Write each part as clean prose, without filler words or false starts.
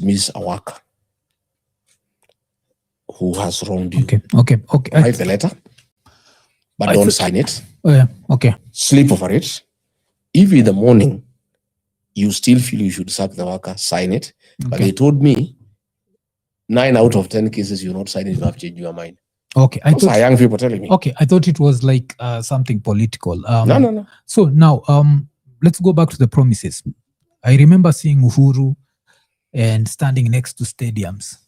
Miss Awaka, who has wronged you. Okay. Write the letter, but don't sign it. Oh, yeah. Okay. Sleep over it. If in the morning you still feel you should sack the worker, sign it. Okay. But they told me 9 out of 10 cases you're not signing, you have changed your mind. Okay. Those are young people telling me. Okay. I thought it was like something political. No. So now, let's go back to the promises. I remember seeing Uhuru and standing next to stadiums.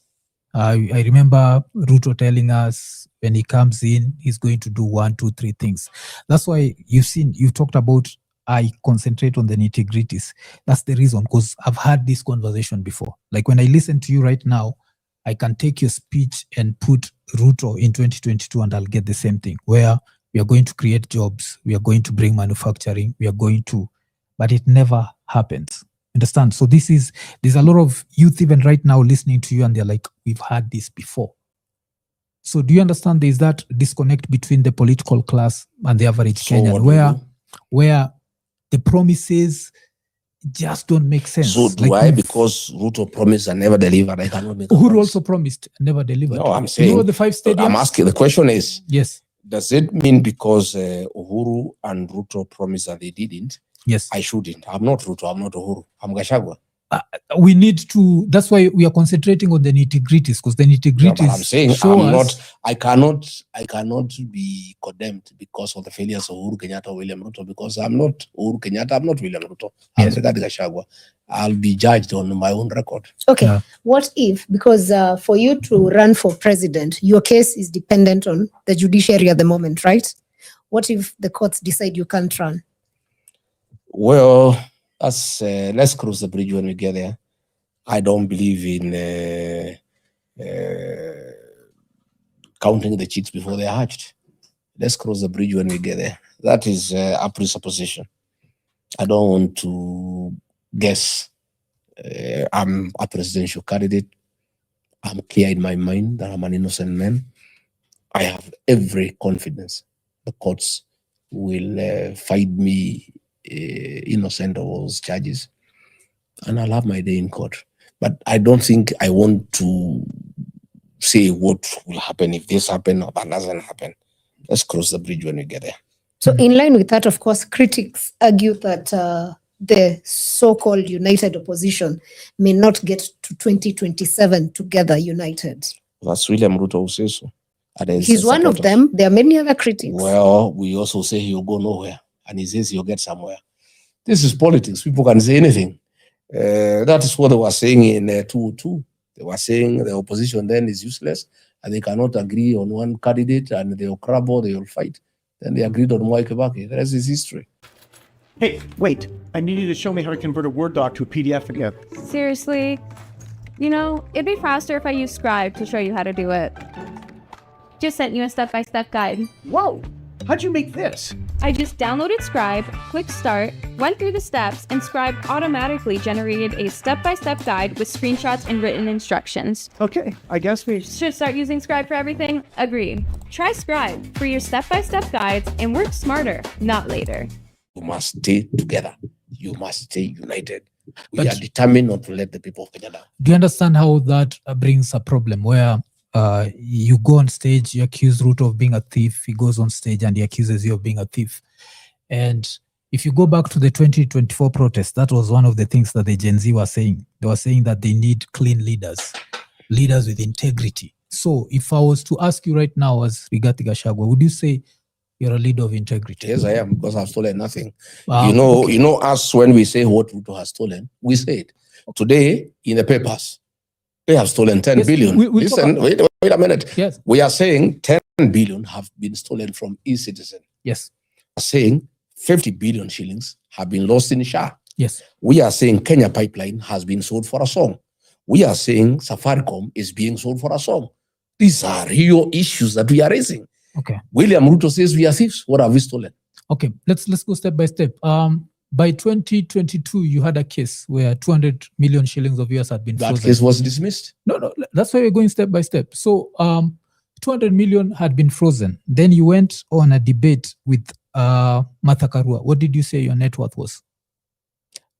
I remember Ruto telling us when he comes in, he's going to do 1, 2, 3 things. That's why you've talked about, I concentrate on the nitty-gritties. That's the reason, because I've had this conversation before. Like when I listen to you right now, I can take your speech and put Ruto in 2022 and I'll get the same thing, where we are going to create jobs, we are going to bring manufacturing, but it never happens. Understand? So there's a lot of youth even right now listening to you and they're like, we've had this before. So do you understand there's that disconnect between the political class and the average Kenyan, where the promises just don't make sense? So because Ruto promised and never delivered, I cannot make Uhuru also promised and never delivered. No, I'm saying, you know the 5 stadiums? I'm asking, the question is, yes, does it mean because Uhuru and Ruto promised and they didn't? Yes. I shouldn't. I'm not Ruto. I'm not Uhuru. I'm Gachagua. We need to, that's why we are concentrating on the nitty-gritties, because the nitty-gritties. I'm saying I cannot be condemned because of the failures of Uhuru Kenyatta or William Ruto, because I'm not Uhuru Kenyatta, I'm not William Ruto. I'm Rigathi Gachagua. I'll be judged on my own record. Okay. Yeah. What if, because for you to run for president, your case is dependent on the judiciary at the moment, right? What if the courts decide you can't run? Well, let's cross the bridge when we get there. I don't believe in counting the chicks before they're hatched. Let's cross the bridge when we get there. That is a presupposition. I don't want to guess. I'm a presidential candidate. I'm clear in my mind that I'm an innocent man. I have every confidence the courts will find me innocent of all those charges, and I'll have my day in court. But I don't think I want to say what will happen if this happens or that doesn't happen. Let's cross the bridge when we get there. So in line with that, of course, critics argue that the so-called united opposition may not get to 2027 together united. That's William Ruto who says so. He's one of them. There are many other critics. Well, we also say he'll go nowhere. And he says he'll get somewhere. This is politics. People can say anything. That is what they were saying in 2002. They were saying the opposition then is useless and they cannot agree on one candidate and they'll crabble, they'll fight. Then they agreed on Mwai Kibaki. The rest is history. Hey, wait. I need you to show me how to convert a Word doc to a PDF again. Seriously? You know, it'd be faster if I used Scribe to show you how to do it. Just sent you a step-by-step guide. Whoa! How'd you make this? I just downloaded Scribe, clicked Start, went through the steps, and Scribe automatically generated a step-by-step guide with screenshots and written instructions. Okay, I guess we should start using Scribe for everything? Agreed. Try Scribe for your step-by-step guides and work smarter, not later. You must stay together. You must stay united. We are determined not to let the people of Kenya down. Do you understand how that brings a problem where you go on stage, you accuse Ruto of being a thief, he goes on stage and he accuses you of being a thief. And if you go back to the 2024 protest, that was one of the things that the Gen Z were saying. They were saying that they need clean leaders with integrity. So if I was to ask you right now as Rigathi Gachagua, would you say you're a leader of integrity? Yes, I am, because I've stolen nothing. You know us, when we say what Ruto has stolen, we say it. Today, in the papers, they have stolen 10 billion. Listen, wait a minute. Yes. We are saying 10 billion have been stolen from e-citizen. Yes. We are saying 50 billion shillings have been lost in SHA. Yes. We are saying Kenya Pipeline has been sold for a song. We are saying Safaricom is being sold for a song. These are real issues that we are raising. Okay. William Ruto says we are thieves. What have we stolen? Okay, let's go step by step. By 2022, you had a case where 200 million shillings of yours had been frozen. That case was dismissed. No, that's why we're going step by step. So 200 million had been frozen. Then you went on a debate with Martha Karua. What did you say your net worth was?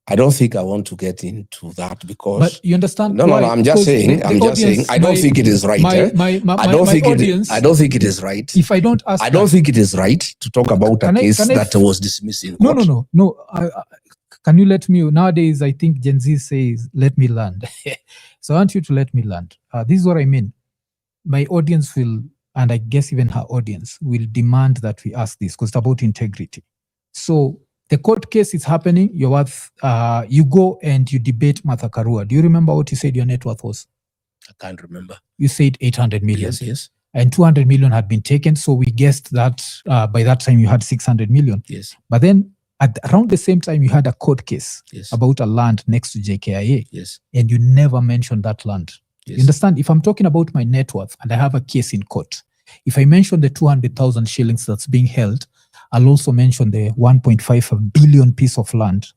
I don't think I want to get into that because. But you understand? No, why? I'm just Because saying. the I'm just saying. audience, I don't think it is right. I don't think audience, I don't think it is right. If I don't ask, I don't think it is right to talk about a case that was dismissed in court. No. Can you let me? Nowadays, I think Gen Z says, "Let me land." So I want you to let me land. This is what I mean. My audience will, and I guess even her audience will demand that we ask this because it's about integrity. So the court case is happening. You're worth. You go and you debate Martha Karua. Do you remember what you said your net worth was? I can't remember. You said 800 million. Yes. And 200 million had been taken. So we guessed that by that time you had 600 million. Yes. But then around the same time, you had a court case about a land next to JKIA. Yes. And you never mentioned that land. Yes. You understand? If I'm talking about my net worth and I have a case in court, if I mention the 200,000 shillings that's being held, I'll also mention the 1.5 billion piece of land.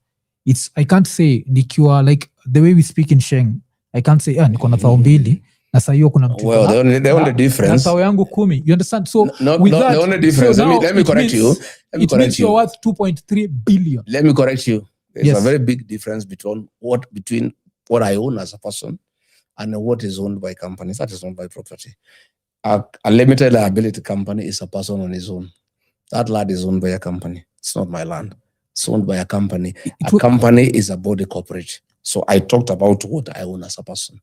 I can't say nikiwa, like the way we speak in Sheng, I can't say niko na thao mbili na saa hiyo kuna mtu. Well, the only difference. Na thao yangu 10. You understand? So the only difference. So let me correct you. It means you're worth 2.3 billion. Let me correct you. There's a very big difference between what I own as a person and what is owned by companies. That is owned by property. A limited liability company is a person on his own. That land is owned by a company. It's not my land. It's owned by a company. A company is a body corporate. So I talked about what I own as a person.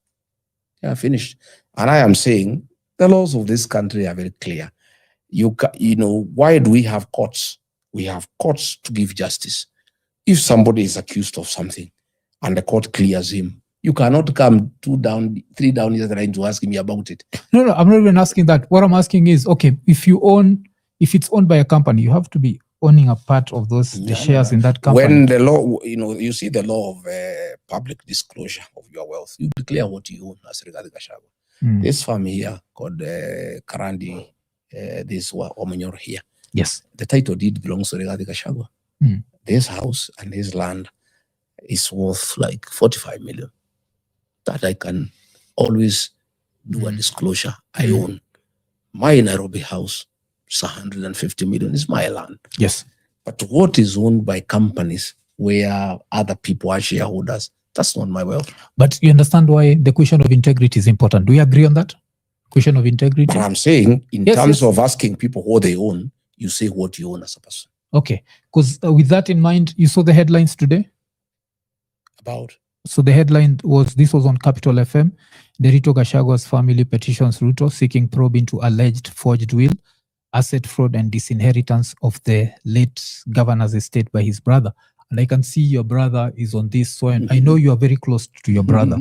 Yeah, finished. And I am saying the laws of this country are very clear. You know, why do we have courts? We have courts to give justice. If somebody is accused of something and the court clears him, you cannot come 3 down here trying to ask me about it. No, I'm not even asking that. What I'm asking is, okay, if it's owned by a company, you have to be owning a part of the shares in that company. When the law, you see the law of public disclosure of your wealth, you declare what you own as Rigathi Gachagua. This farm here called Karandi, this Omanyor here. Yes. The title deed belongs to Rigathi Gachagua. This house and this land is worth like 45 million. That I can always do a disclosure. I own. My Nairobi house is 150 million. It's my land. Yes. But what is owned by companies where other people are shareholders, that's not my wealth. But you understand why the question of integrity is important. Do we agree on that? Question of integrity? But I'm saying, in terms of asking people what they own, you say what you own as a person. Okay. Because with that in mind, you saw the headlines today? About? So the headline was, this was on Capital FM, Rigathi Gachagua's family petitions Ruto seeking probe into alleged forged will, asset fraud and disinheritance of the late governor's estate by his brother. And I can see your brother is on this. So I know you are very close to your brother.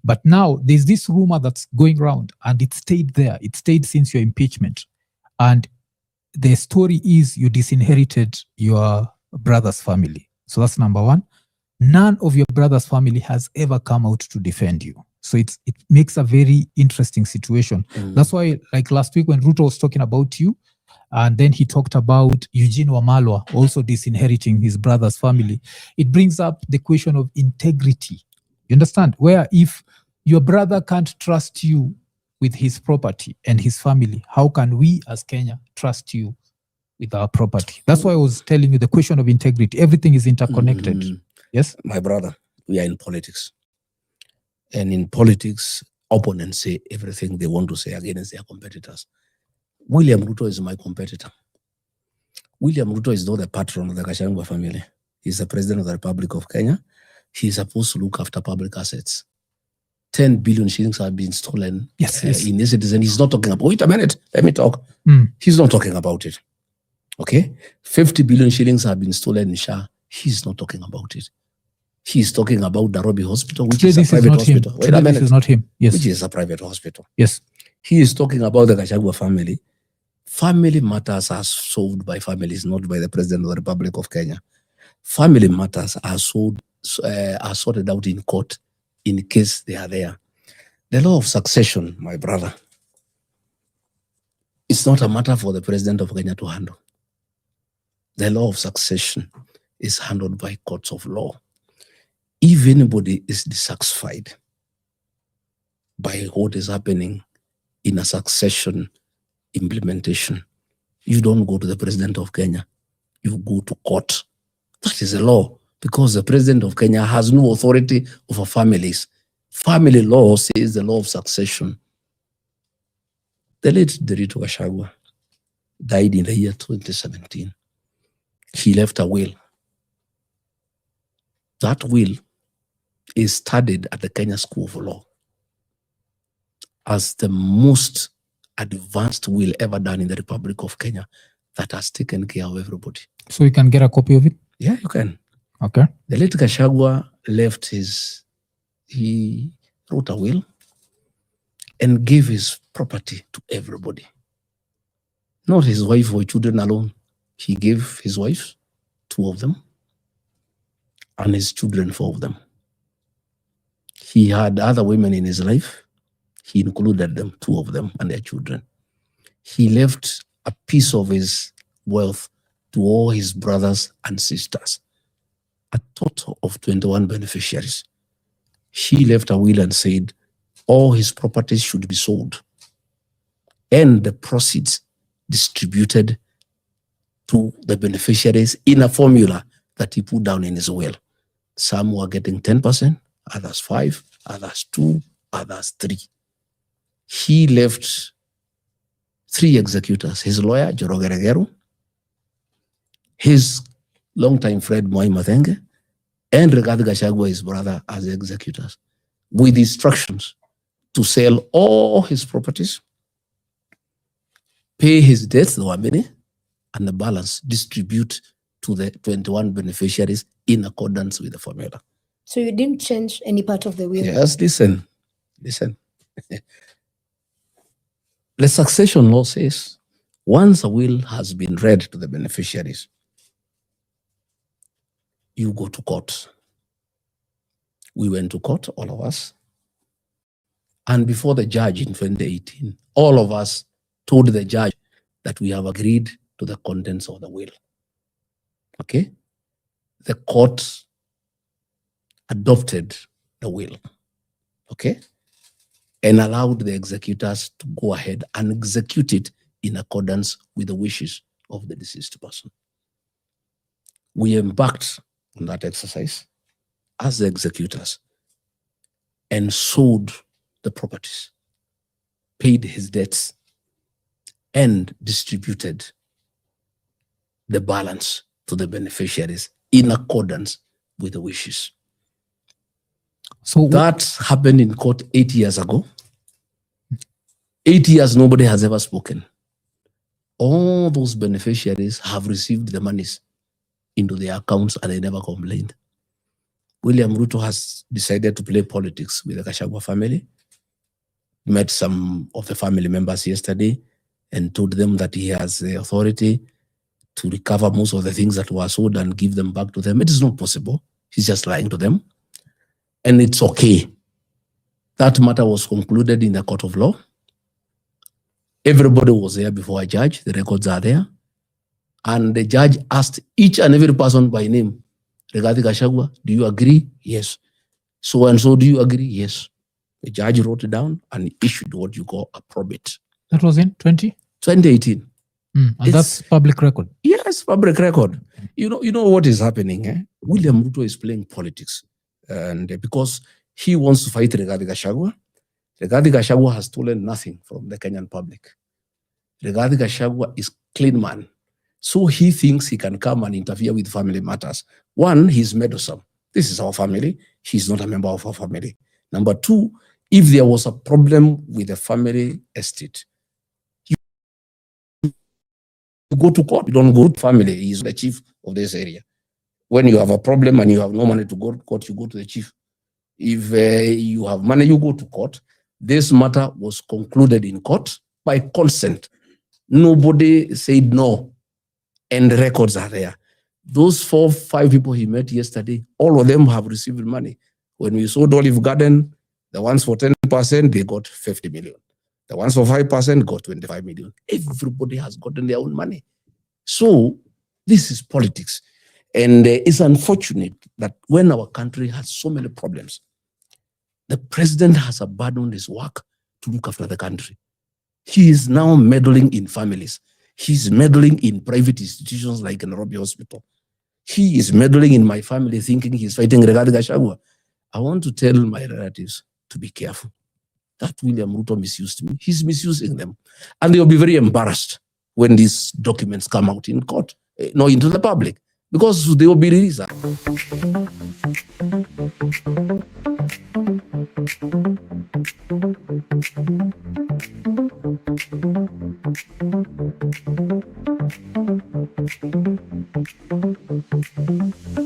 But now there's this rumor that's going around and it stayed there. It stayed since your impeachment. And the story is you disinherited your brother's family. So that's number one. None of your brother's family has ever come out to defend you. So it makes a very interesting situation. That's why, like last week when Ruto was talking about you, and then he talked about Eugene Wamalwa also disinheriting his brother's family, it brings up the question of integrity. You understand? Where if your brother can't trust you with his property and his family, how can we as Kenya trust you with our property? That's why I was telling you the question of integrity. Everything is interconnected. Yes? My brother, we are in politics. And in politics, opponents say everything they want to say against their competitors. William Ruto is my competitor. William Ruto is not the patron of the Gachagua family. He's the president of the Republic of Kenya. He's supposed to look after public assets. 10 billion shillings have been stolen in his citizen. He's not talking about, wait a minute, let me talk. He's not talking about it. Okay? 50 billion shillings have been stolen in SHA. He's not talking about it. He's talking about Nairobi Hospital, which is a private hospital. Wait a minute. This is not him. Yes. Which is a private hospital. Yes. He is talking about the Gachagua family. Family matters are solved by families, not by the President of the Republic of Kenya. Family matters are sorted out in court in case they are there. The law of succession, my brother, it's not a matter for the President of Kenya to handle. The law of succession is handled by courts of law. If anybody is dissatisfied by what is happening in a succession implementation, you don't go to the President of Kenya. You go to court. That is the law. because the president of Kenya has no authority over families. Family law says the law of succession. The late Rigathi Gachagua died in the year 2017. He left a will. That will is studied at the Kenya School of Law as the most advanced will ever done in the Republic of Kenya that has taken care of everybody. So you can get a copy of it? Yeah, you can. Okay. The late Gachagua left he wrote a will and gave his property to everybody. Not his wife or children alone. He gave his wife, 2 of them, and his children, 4 of them. He had other women in his life. He included them, 2 of them, and their children. He left a piece of his wealth to all his brothers and sisters, a total of 21 beneficiaries. He left a will and said all his properties should be sold and the proceeds distributed to the beneficiaries in a formula that he put down in his will. Some were getting 10%, others 5%, others 2%, others 3%. He left 3 executors: his lawyer, Njoroge Regeru, his longtime friend, Mwai Mathenge, and Rigathi Gachagua, his brother, as executors, with instructions to sell all his properties, pay his debts, there were many, and the balance distribute to the 21 beneficiaries in accordance with the formula. So you didn't change any part of the will? Yes, listen. The succession law says once a will has been read to the beneficiaries, you go to court. We went to court, all of us. And before the judge in 2018, all of us told the judge that we have agreed to the contents of the will. Okay? The court adopted the will. Okay? And allowed the executors to go ahead and execute it in accordance with the wishes of the deceased person. We embarked on that exercise as the executors and sold the properties, paid his debts, and distributed the balance to the beneficiaries in accordance with the wishes. So that happened in court 8 years ago. 8 years, nobody has ever spoken. All those beneficiaries have received the monies into their accounts and they never complained. William Ruto has decided to play politics with the Gachagua family. Met some of the family members yesterday and told them that he has the authority to recover most of the things that were sold and give them back to them. It is not possible. He's just lying to them. And it's okay. That matter was concluded in the court of law. Everybody was there before a judge. The records are there. And the judge asked each and every person by name, Rigathi Gachagua, do you agree? Yes. So and so, do you agree? Yes. The judge wrote it down and issued what you call a probate. That was in 2018. And that's public record. Yes, public record. You know what is happening. Eh? William Ruto is playing politics. And because he wants to fight Rigathi Gachagua. Rigathi Gachagua has stolen nothing from the Kenyan public. Rigathi Gachagua is clean man. So he thinks he can come and interfere with family matters. One, he's meddlesome. This is our family. He's not a member of our family. Number 2, if there was a problem with the family estate, you go to court. You don't go to family. He's the chief of this area. When you have a problem and you have no money to go to court, you go to the chief. If you have money, you go to court. This matter was concluded in court by consent. Nobody said no. And the records are there. Those 4 or 5 people he met yesterday, all of them have received money. When we sold Olive Garden, the ones for 10%, they got 50 million. The ones for 5% got 25 million. Everybody has gotten their own money. So this is politics. And it's unfortunate that when our country has so many problems, the president has abandoned his work to look after the country. He is now meddling in families. He's meddling in private institutions like Nairobi Hospital. He is meddling in my family, thinking he's fighting Rigathi Gachagua. I want to tell my relatives to be careful. That William Ruto misused me. He's misusing them. And they'll be very embarrassed when these documents come out in court, into the public, because they will be released.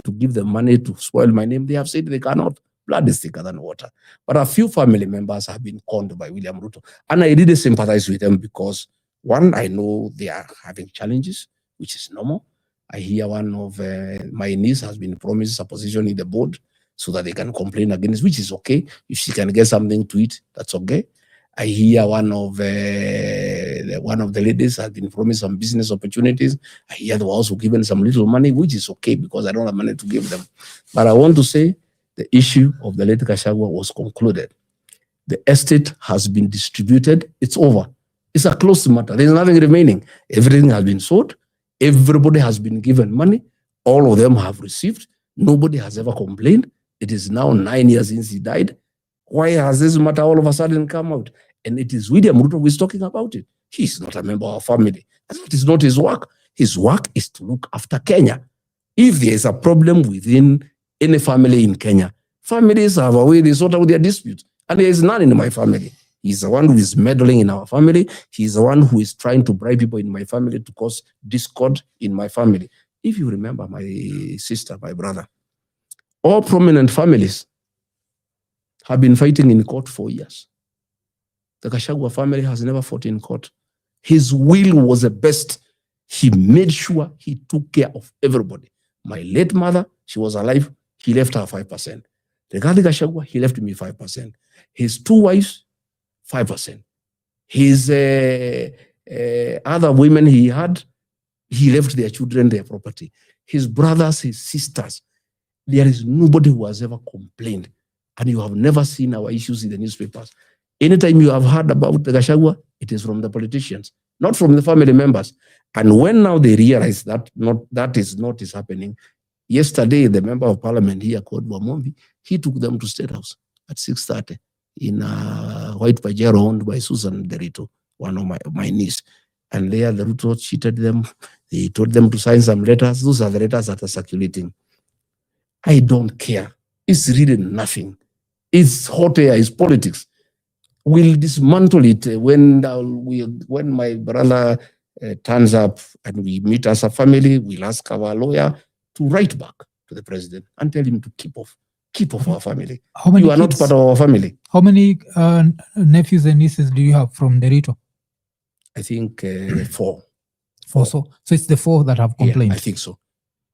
To give them money to spoil my name, they have said they cannot. Blood is thicker than water. But a few family members have been conned by William Ruto. And I really sympathize with them because, one, I know they are having challenges, which is normal. I hear one of my niece has been promised a position in the board so that they can complain against, which is okay. If she can get something to eat, that's okay. I hear one of the ladies has been promised some business opportunities. I hear they were also given some little money, which is okay because I don't have money to give them. But I want to say the issue of the late Gachagua was concluded. The estate has been distributed. It's over. It's a closed matter. There's nothing remaining. Everything has been sold. Everybody has been given money. All of them have received. Nobody has ever complained. It is now 9 years since he died. Why has this matter all of a sudden come out? And it is William Ruto who is talking about it. He's not a member of our family. That is not his work. His work is to look after Kenya. If there is a problem within any family in Kenya, families have a way they sort out their disputes. And there is none in my family. He's the one who is meddling in our family. He's the one who is trying to bribe people in my family to cause discord in my family. If you remember my sister, my brother, all prominent families have been fighting in court for years. The Gachagua family has never fought in court. His will was the best. He made sure he took care of everybody. My late mother, she was alive. He left her 5%. Rigathi Gachagua, he left me 5%. His two wives, 5%. His other women he had, he left their children their property. His brothers, his sisters, there is nobody who has ever complained. And you have never seen our issues in the newspapers. Anytime you have heard about the Gachagua, it is from the politicians, not from the family members. And when now they realize that that is not happening, yesterday the member of parliament here called Wamombi, he took them to State House at 6:30 in a white Pajero owned by Susan Derito, one of my niece. And there the Ruto cheated them. They told them to sign some letters. Those are the letters that are circulating. I don't care. It's really nothing. It's hot air, it's politics. We'll dismantle it when my brother turns up and we meet as a family. We'll ask our lawyer to write back to the president and tell him to keep off our family. How many you are not part of our family. How many nephews and nieces do you have from Derito? I think 4. 4. So it's the 4 that have complained. Yeah, I think so.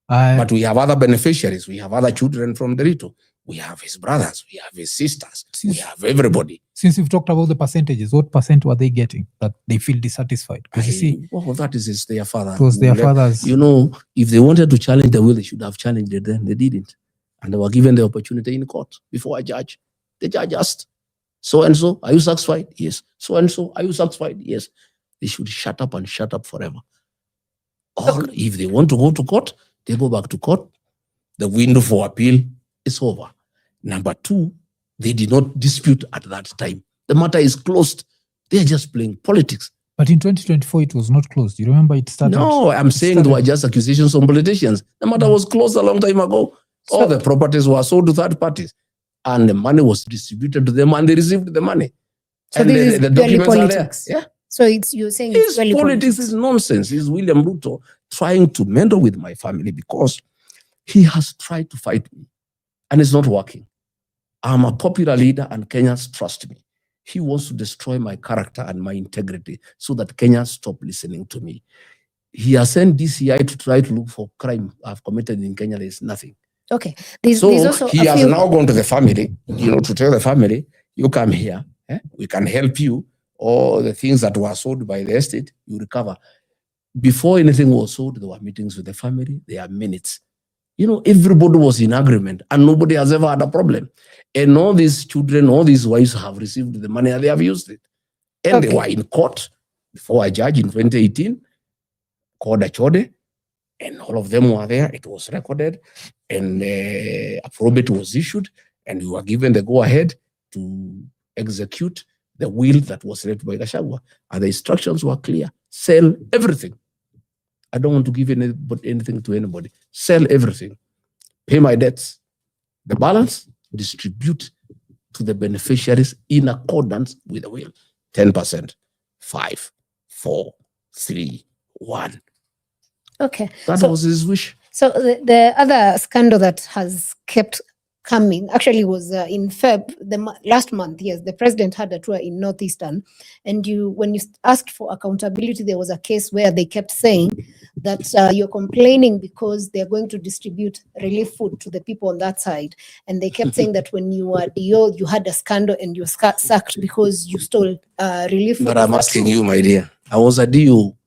But we have other beneficiaries. We have other children from Derito. We have his brothers. We have his sisters. We have everybody. Since you've talked about the percentages, what percent were they getting that they feel dissatisfied? Because you see, that is their father. It was their fathers. You know, if they wanted to challenge the will, they should have challenged it then. They didn't. And they were given the opportunity in court before a judge. The judge asked, so-and-so, are you satisfied? Yes. So-and-so, are you satisfied? Yes. They should shut up and shut up forever. Or if they want to go to court, they go back to court. The window for appeal is over. Number 2, they did not dispute at that time. The matter is closed. They are just playing politics. But in 2024, it was not closed. You remember it started? No, I'm saying there were just accusations on politicians. The matter was closed a long time ago. All the properties were sold to third parties. And the money was distributed to them and they received the money. So and this the is purely politics. Yeah. So you're saying it's purely politics is nonsense. It's William Ruto trying to meddle with my family because he has tried to fight me and it's not working. I'm a popular leader and Kenyans trust me. He wants to destroy my character and my integrity so that Kenyans stop listening to me. He has sent DCI to try to look for crime I've committed in Kenya. There's nothing. Okay. There's also he has now gone to the family, to tell the family, you come here, we can help you. All the things that were sold by the estate, you recover. Before anything was sold, there were meetings with the family. There are minutes. Everybody was in agreement and nobody has ever had a problem. And all these children, all these wives have received the money and they have used it. And they were in court before a judge in 2018 called Achode. And all of them were there. It was recorded, and a probate was issued, and we were given the go-ahead to execute the will that was left by Gachagua. And the instructions were clear. Sell everything. I don't want to give anything to anybody. Sell everything. Pay my debts. The balance, distribute to the beneficiaries in accordance with the will. 10%. 5, 4, 3, 1. Okay. That was his wish. So the other scandal that has kept coming actually was in Feb, last month. Yes, the president had a tour in Northeastern, and when you asked for accountability, there was a case where they kept saying that you're complaining because they're going to distribute relief food to the people on that side, and they kept saying that when you were DO, you had a scandal and you were sacked because you stole relief food. But I'm asking you, my dear, I was a DO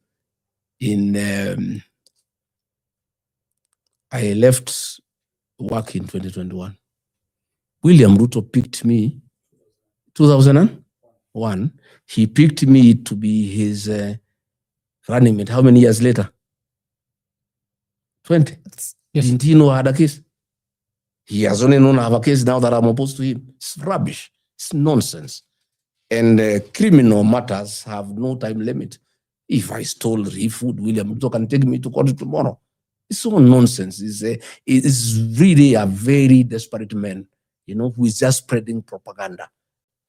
in. I left work in 2021. William Ruto picked me 2001. He picked me to be his running mate. How many years later? 20. Yes. Didn't he know I had a case? He has only known I have a case now that I'm opposed to him. It's rubbish. It's nonsense. And criminal matters have no time limit. If I stole food, William Ruto can take me to court tomorrow. It's all nonsense. It's really a very desperate man, who is just spreading propaganda,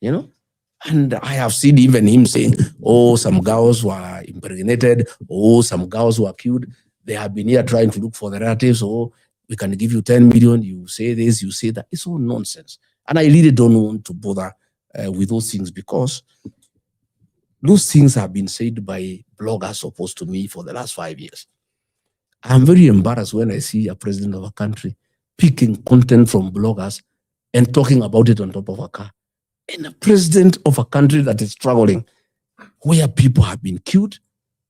And I have seen even him saying, oh, some girls were impregnated, oh, some girls were killed. They have been here trying to look for the relatives, oh, we can give you 10 million, you say this, you say that. It's all nonsense. And I really don't want to bother with those things, because those things have been said by bloggers opposed to me for the last 5 years. I'm very embarrassed when I see a president of a country picking content from bloggers and talking about it on top of a car. And a president of a country that is struggling, where people have been killed,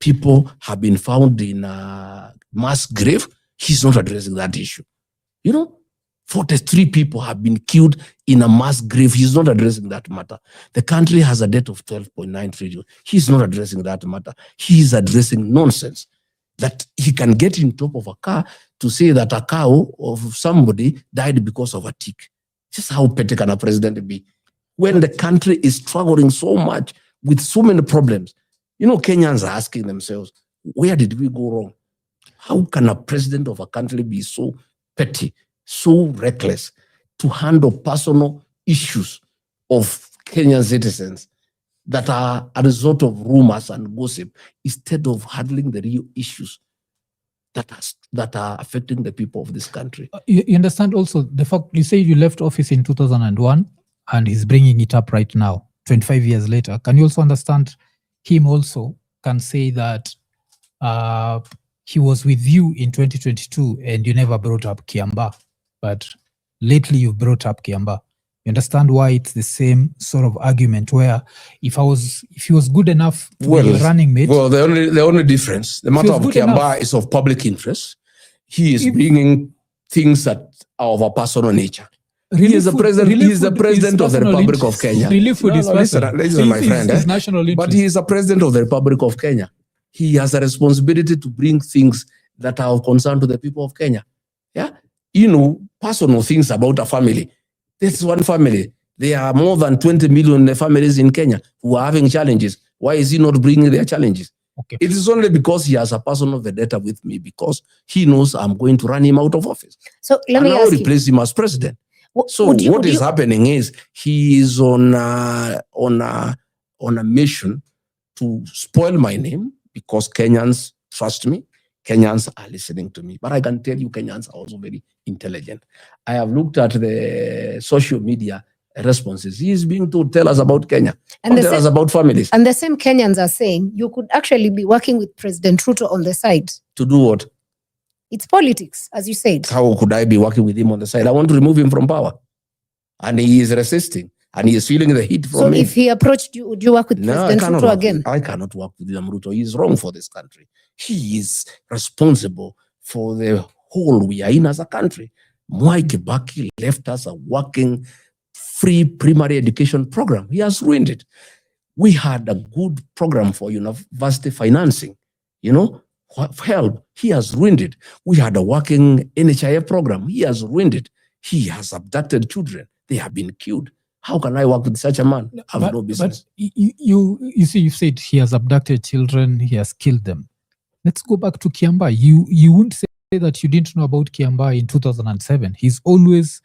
people have been found in a mass grave, he's not addressing that issue. 43 people have been killed in a mass grave. He's not addressing that matter. The country has a debt of 12.9 trillion. He's not addressing that matter. He's addressing nonsense. That he can get in top of a car to say that a cow of somebody died because of a tick. Just how petty can a president be? When the country is struggling so much with so many problems. Kenyans are asking themselves, where did we go wrong? How can a president of a country be so petty, so reckless to handle personal issues of Kenyan citizens that are a result of rumors and gossip, instead of handling the real issues that are affecting the people of this country? You understand also the fact you say you left office in 2001 and he's bringing it up right now, 25 years later. Can you also understand him also can say that he was with you in 2022 and you never brought up Kiamba, but lately you've brought up Kiamba? You understand why it's the same sort of argument where if he was good enough to be a running mate. Well, the only difference, the matter of Kiamba is of public interest. He is bringing things that are of a personal nature. He is the president of the Republic of Kenya. Listen, my friend. But he is the president of the Republic of Kenya. He has a responsibility to bring things that are of concern to the people of Kenya. Yeah, personal things about a family. This one family. There are more than 20 million families in Kenya who are having challenges. Why is he not bringing their challenges? Okay. It is only because he has a personal vendetta with me, because he knows I'm going to run him out of office. So let me ask you. Replace him as president. What is happening is he is on a mission to spoil my name, because Kenyans trust me. Kenyans are listening to me. But I can tell you, Kenyans are also very intelligent. I have looked at the social media responses. He is being told, tell us about Kenya, and tell us about families. And the same Kenyans are saying you could actually be working with President Ruto on the side. To do what? It's politics, as you said. How could I be working with him on the side? I want to remove him from power. And he is resisting. And he is feeling the heat from me. So if he approached you, would you work with President Ruto again? I cannot work with William Ruto. He is wrong for this country. He is responsible for the hole we are in as a country. Mwai Kibaki left us a working free primary education program. He has ruined it. We had a good program for university financing. help. He has ruined it. We had a working NHIF program. He has ruined it. He has abducted children. They have been killed. How can I work with such a man? I have no business. But you see, you said he has abducted children, he has killed them. Let's go back to Kiambaa. You wouldn't say that you didn't know about Kiambaa in 2007. He's always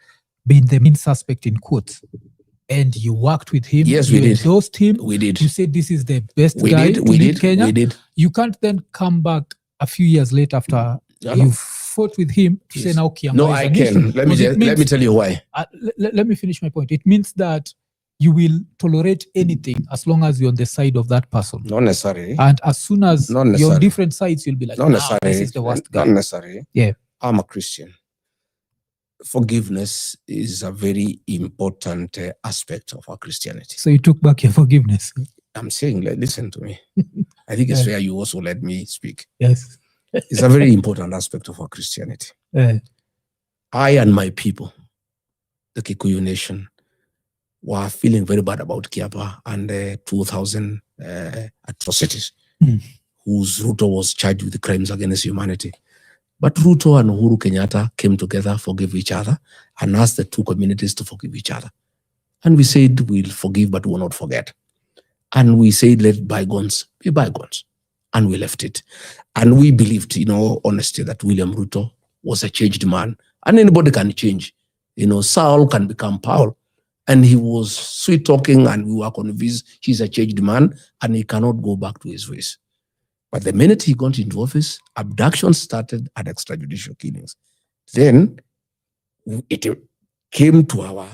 been the main suspect in quotes. And you worked with him. Yes, you we did. endorsed him. We did. You said this is the best guy to lead Kenya. We did. You can't then come back a few years later after you fought with him to say now Kiambaa No, is I an can. issue. Let me tell you why. Let me finish my point. It means that you will tolerate anything as long as you're on the side of that person. Not necessarily. And as soon as you're on different sides, you'll be like, not nah, necessarily. this is the worst guy. Not necessarily. Yeah. I'm a Christian. Forgiveness is a very important aspect of our Christianity. So you took back your forgiveness. I'm saying, listen to me. I think it's fair you also let me speak. Yes. It's a very important aspect of our Christianity. I and my people, the Kikuyu nation, were feeling very bad about Kiambaa and the 2000 atrocities, whose Ruto was charged with crimes against humanity. But Ruto and Uhuru Kenyatta came together, forgave each other, and asked the two communities to forgive each other. And we said, we'll forgive, but we will not forget. And we said, let bygones be bygones. And we left it. And we believed, in all honesty, that William Ruto was a changed man. And anybody can change. Saul can become Paul. And he was sweet talking, and we were convinced he's a changed man, and he cannot go back to his ways. But the minute he got into office, abductions started and extrajudicial killings. Then it came to our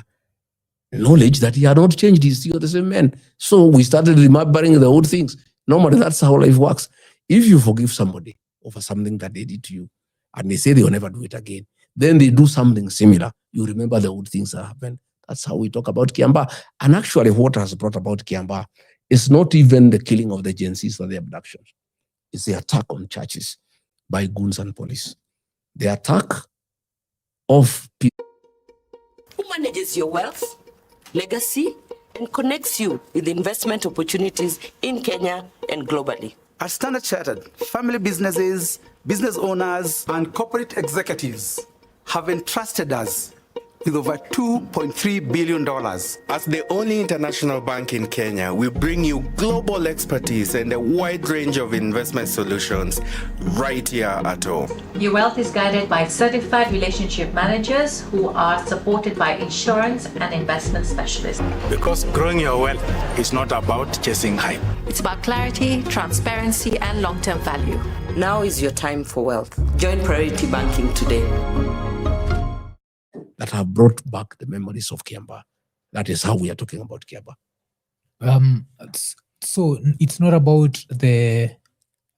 knowledge that he had not changed. He's still the same man. So we started remembering the old things. Normally, that's how life works. If you forgive somebody over something that they did to you, and they say they will never do it again, then they do something similar, you remember the old things that happened. That's how we talk about Kiambaa. And actually, what has brought about Kiambaa is not even the killing of the Gen Zs or the abductions. It's the attack on churches by goons and police. The attack of people. Who manages your wealth, legacy, and connects you with investment opportunities in Kenya and globally? At Standard Chartered, family businesses, business owners, and corporate executives have entrusted us with over $2.3 billion. As the only international bank in Kenya, we bring you global expertise and a wide range of investment solutions right here at home. Your wealth is guided by certified relationship managers who are supported by insurance and investment specialists. Because growing your wealth is not about chasing hype. It's about clarity, transparency, and long-term value. Now is your time for wealth. Join Priority Banking today. That have brought back the memories of Kiambaa. That is how we are talking about Kiambaa. So it's not about the.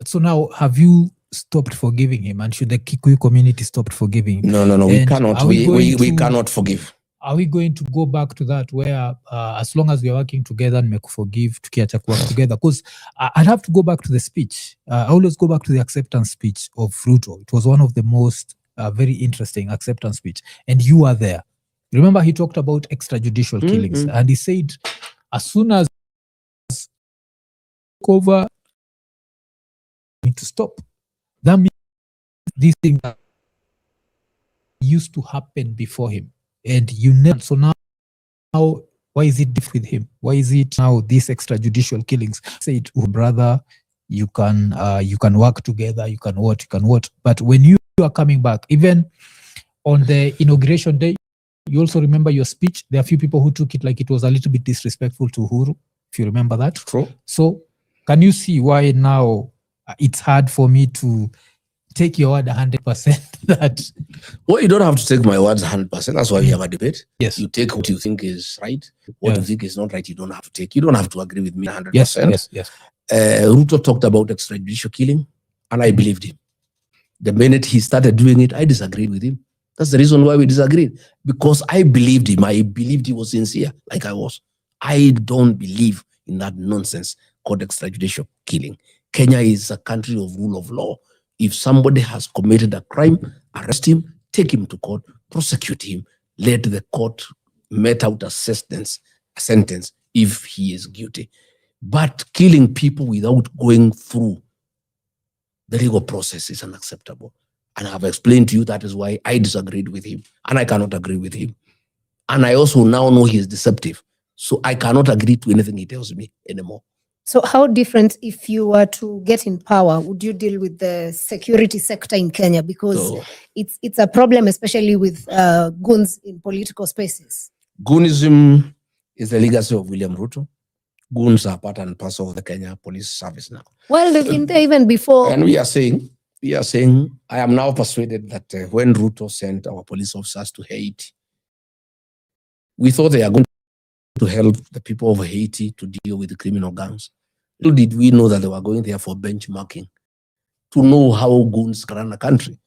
So now, have you stopped forgiving him, and should the Kikuyu community stop forgiving him? No. We cannot. We cannot forgive. Are we going to go back to that where, as long as we are working together and make forgive, tukiacha work together? Because I'd have to go back to the speech. I always go back to the acceptance speech of Ruto. It was one of the most very interesting acceptance speech, and you are there. Remember, he talked about extrajudicial killings, and he said, as soon as over, need to stop. That means these things that used to happen before him, and you never. So now, why is it different with him? Why is it now these extrajudicial killings? Say, oh, brother, you can work together, you can what. But when you are coming back, even on the inauguration day, you also remember your speech. There are a few people who took it like it was a little bit disrespectful to Uhuru, if you remember that. True. So can you see why now it's hard for me to take your word 100% that... Well, you don't have to take my words 100%. That's why we have a debate. Yes. You take what you think is right. What you think is not right, you don't have to take. You don't have to agree with me 100%. Yes. Ruto talked about extrajudicial killing, and I believed him. The minute he started doing it, I disagreed with him. That's the reason why we disagreed. Because I believed him. I believed he was sincere, like I was. I don't believe in that nonsense called extrajudicial killing. Kenya is a country of rule of law. If somebody has committed a crime, arrest him, take him to court, prosecute him, let the court mete out a sentence if he is guilty. But killing people without going through The legal process is unacceptable. And I've explained to you that is why I disagreed with him, and I cannot agree with him. And I also now know he is deceptive. So I cannot agree to anything he tells me anymore. So how different, if you were to get in power, would you deal with the security sector in Kenya? Because it's a problem, especially with goons in political spaces. Goonism is the legacy of William Ruto. Goons are part and parcel of the Kenya Police Service now. Well, they've been there even before. And we are saying, I am now persuaded that when Ruto sent our police officers to Haiti, we thought they are going to help the people of Haiti to deal with the criminal gangs. Little did we know that they were going there for benchmarking, to know how goons run a country.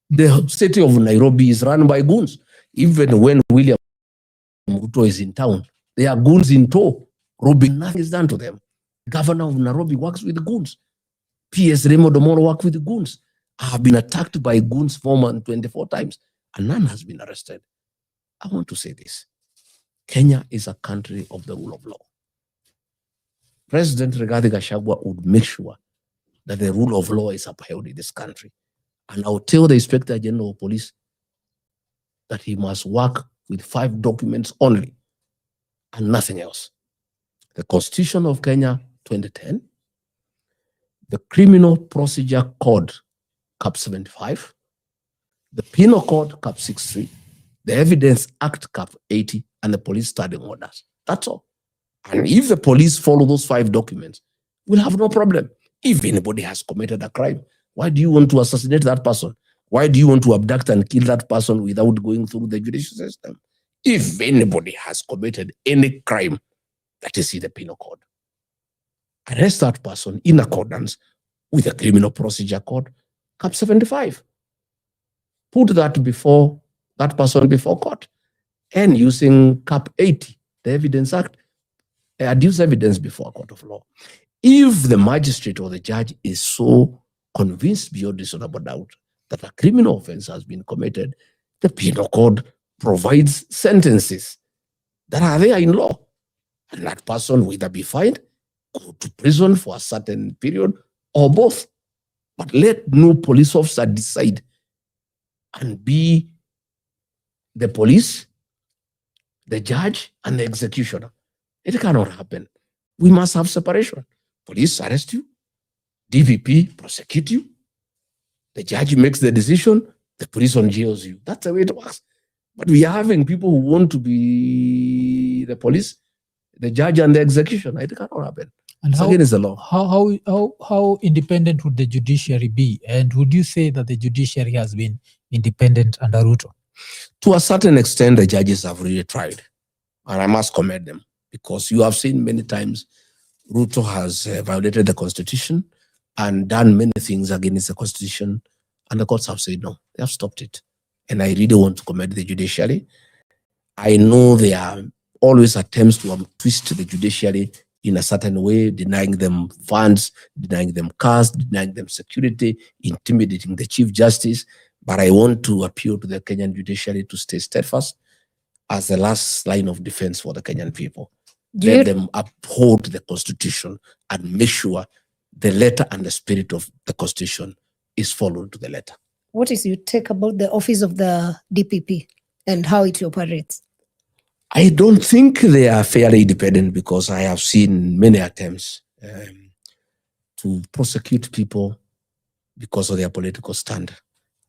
The city of Nairobi is run by goons. Even when William Ruto is in town, there are goons in tow, robbing. Nothing is done to them. The governor of Nairobi works with the goons. PS Remo Domoro works with the goons. I have been attacked by goons more than 24 times, and none has been arrested. I want to say this. Kenya is a country of the rule of law. President Rigathi Gachagua would make sure that the rule of law is upheld in this country. And I'll tell the Inspector General of Police that he must work with 5 documents only and nothing else. The Constitution of Kenya, 2010, the Criminal Procedure Code, Cap 75, the Penal Code, Cap 63, the Evidence Act, Cap 80, and the police standing orders. That's all. And if the police follow those 5 documents, we'll have no problem. If anybody has committed a crime, why do you want to assassinate that person? Why do you want to abduct and kill that person without going through the judicial system? If anybody has committed any crime, that is in the Penal Code, arrest that person in accordance with the Criminal Procedure Code, Cap 75. Put that person before court. And using Cap 80, the Evidence Act, adduce evidence before a court of law. If the magistrate or the judge is so convinced beyond reasonable doubt that a criminal offense has been committed, the Penal Code provides sentences that are there in law. And that person will either be fined, go to prison for a certain period, or both. But let no police officer decide and be the police, the judge, and the executioner. It cannot happen. We must have separation. Police arrest you, DPP prosecute you, the judge makes the decision, the prison jails you. That's the way it works. But we are having people who want to be the police, the judge, and the executioner. It cannot happen. And how, again, is the law. How independent would the judiciary be? And would you say that the judiciary has been independent under Ruto? To a certain extent, the judges have really tried. And I must commend them. Because you have seen many times Ruto has violated the Constitution and done many things against the Constitution, and the courts have said no, they have stopped it. And I really want to commend the judiciary. I know there are always attempts to twist the judiciary in a certain way, denying them funds, denying them cars, denying them security, intimidating the Chief Justice. But I want to appeal to the Kenyan judiciary to stay steadfast as the last line of defense for the Kenyan people. Let them uphold the Constitution and make sure the letter and the spirit of the Constitution is followed to the letter. What is your take about the office of the DPP and how it operates? I don't think they are fairly independent, because I have seen many attempts to prosecute people because of their political stand.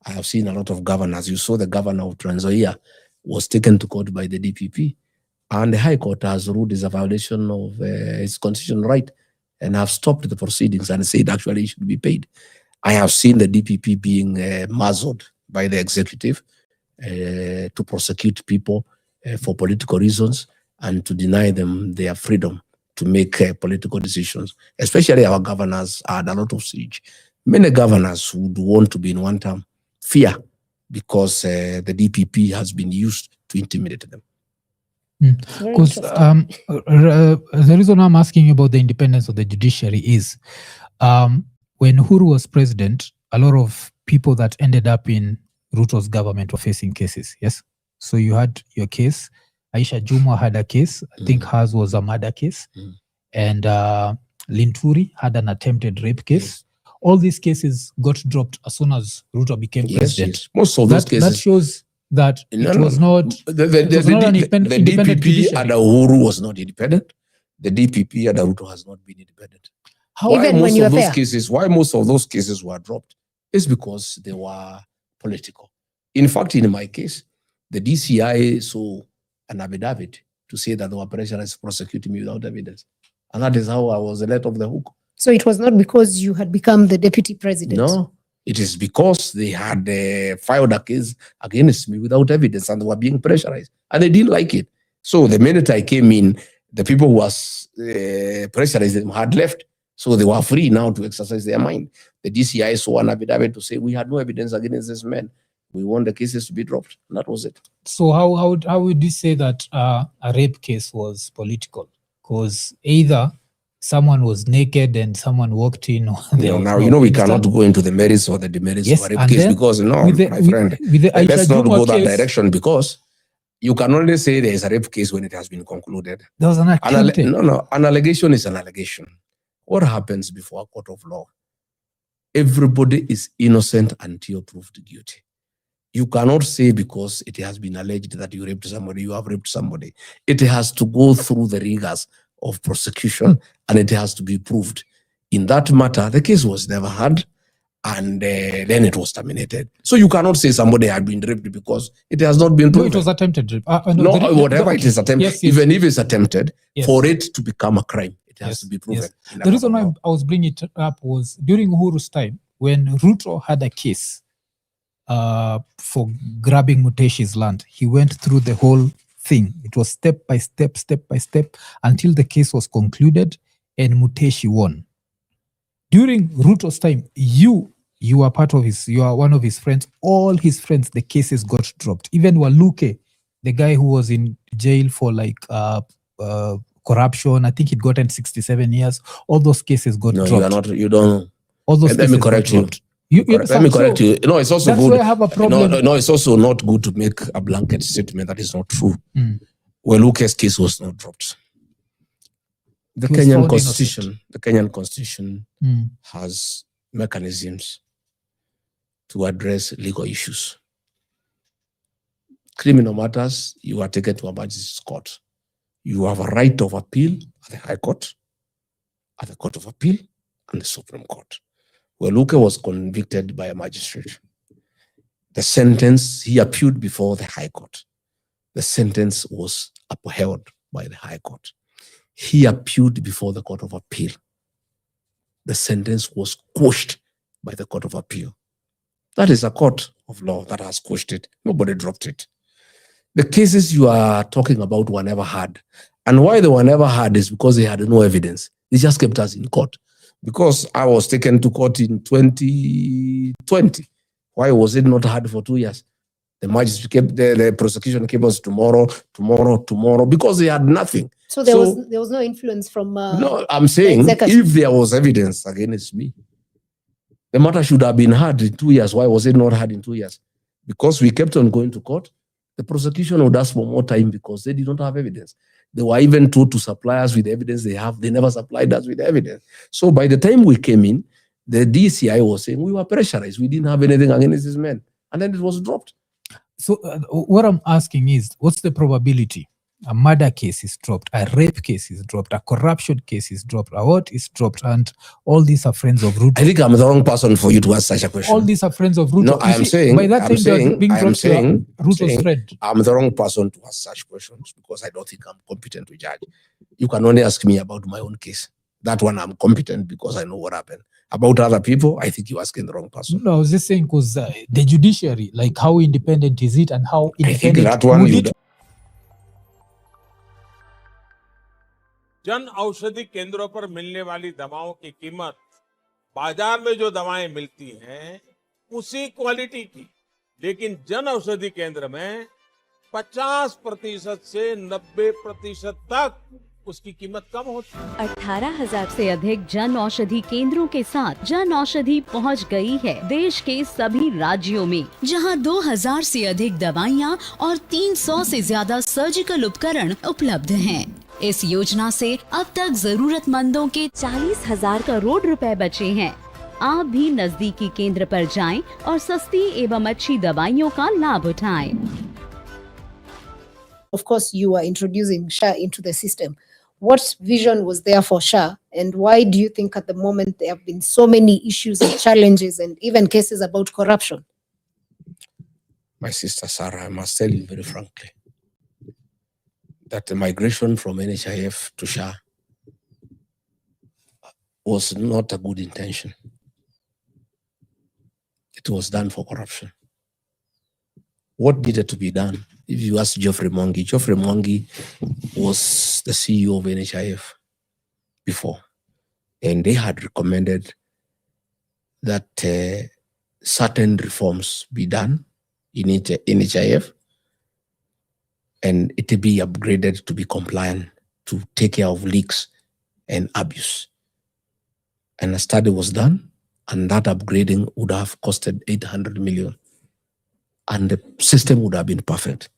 I have seen a lot of governors. You saw the governor of Trans Nzoia was taken to court by the DPP. And the High Court has ruled is a violation of his constitutional right and have stopped the proceedings and said actually he should be paid. I have seen the DPP being muzzled by the executive to prosecute people for political reasons and to deny them their freedom to make political decisions. Especially our governors are under a lot of siege. Many governors would want to be in one term fear because the DPP has been used to intimidate them. Because the reason I'm asking you about the independence of the judiciary is when Uhuru was president, a lot of people that ended up in Ruto's government were facing cases. Yes. So you had your case. Aisha Jumwa had a case. I think hers was a murder case. And Linturi had an attempted rape case. all these cases got dropped as soon as Ruto became president. Yes. Most of those cases. That shows that it was not an independent DPP judiciary. under Uhuru was not independent. The DPP under Ruto has not been independent. Even when you were there? Why most of those cases were dropped is because they were political. In fact, in my case, the DCI saw an affidavit to say that they were pressurized to prosecute me without evidence. And that is how I was let off the hook. So it was not because you had become the deputy president? No, it is because they had filed a case against me without evidence and they were being pressurized. And they didn't like it. So the minute I came in, the people who was pressurized them had left. So they were free now to exercise their mind. The DCI saw an affidavit to say we had no evidence against this man. We want the cases to be dropped. And that was it. So how would you say that a rape case was political? Because either someone was naked and someone walked in. We cannot go into the merits or the demerits of a rape case because my friend, let's not go that direction because you can only say there is a rape case when it has been concluded. There was an attempted. An allegation is an allegation. What happens before a court of law? Everybody is innocent until proved guilty. You cannot say because it has been alleged that you raped somebody, you have raped somebody. It has to go through the rigors of prosecution and it has to be proved. In that matter, the case was never heard and then it was terminated. So you cannot say somebody had been raped because it has not been proven. No, it was attempted rape. Whatever it is attempted, yes. Even if it's attempted, for it to become a crime, it has to be proven. The reason why I was bringing it up was during Uhuru's time, when Ruto had a case for grabbing Muteshi's land, he went through the whole thing. It was step by step, until the case was concluded and Muteshi won. During Ruto's time, you are part of you are one of his friends. All his friends, the cases got dropped. Even Waluke, the guy who was in jail for corruption, I think he'd gotten 67 years. All those cases got dropped. You don't know. All those Let me correct you. Let me correct you. No, it's also that's good. Where I have a problem. No, it's also not good to make a blanket statement that is not true. Waluke's case was not dropped. The Kenyan Constitution has mechanisms to address legal issues. Criminal matters, you are taken to a magistrate's court. You have a right of appeal at the High Court, at the Court of Appeal, and the Supreme Court. Waluke was convicted by a magistrate. The sentence, he appealed before the High Court. The sentence was upheld by the High Court. He appealed before the Court of Appeal. The sentence was quashed by the Court of Appeal. That is a court of law that has quashed it. Nobody dropped it. The cases you are talking about were never heard. And why they were never heard is because they had no evidence. They just kept us in court. Because I was taken to court in 2020. Why was it not heard for 2 years? The magistrate kept the prosecution kept us tomorrow, because they had nothing. So there was no influence from no, I'm saying if there was evidence against me, the matter should have been heard in 2 years. Why was it not heard in 2 years? Because we kept on going to court. The prosecution would ask for more time because they did not have evidence. They were even told to supply us with the evidence they have. They never supplied us with the evidence. So by the time we came in, the DCI was saying we were pressurized. We didn't have anything against this man. And then it was dropped. So what I'm asking is, what's the probability a murder case is dropped, a rape case is dropped, a corruption case is dropped, a what is dropped, and all these are friends of Ruto? I think I'm the wrong person for you to ask such a question. All these are friends of Ruto. No, I'm saying Ruto's friend. I'm the wrong person to ask such questions because I don't think I'm competent to judge. You can only ask me about my own case. That one I'm competent because I know what happened. About other people, I think you're asking the wrong person. No, I was just saying because the judiciary, like how independent is it and how independent I think that one you Jan Aushadhi केंद्रों पर मिलने वाली दवाओं की कीमत बाजार में जो दवाएं मिलती हैं उसी क्वालिटी की, लेकिन जन औषधि केंद्र में 50% से 90% तक उसकी कीमत कम होती है। 18,000 से अधिक जन औषधि केंद्रों के साथ जन औषधि पहुंच गई है देश के सभी राज्यों में, जहां 2,000 से अधिक दवाइयां और 300 से ज्यादा सर्जिकल उपकरण उपलब्ध हैं। इस योजना से अब तक जरूरतमंदों के 40,000 करोड़ रुपए बचे हैं। आप भी नजदीकी केंद्र पर जाएं और सस्ती एवं अच्छी दवाइयों का लाभ उठाएं। Of course, you are introducing SHA into the system. What vision was there for SHA, and why do you think at the moment there have been so many issues and challenges and even cases about corruption? My sister Sarah, I must tell you very frankly that the migration from NHIF to SHA was not a good intention. It was done for corruption. What needed to be done? If you ask Geoffrey Mwangi was the CEO of NHIF before, and they had recommended that certain reforms be done in NHIF, and it be upgraded to be compliant to take care of leaks and abuse. And a study was done, and that upgrading would have costed 800 million. And the system would have been perfect.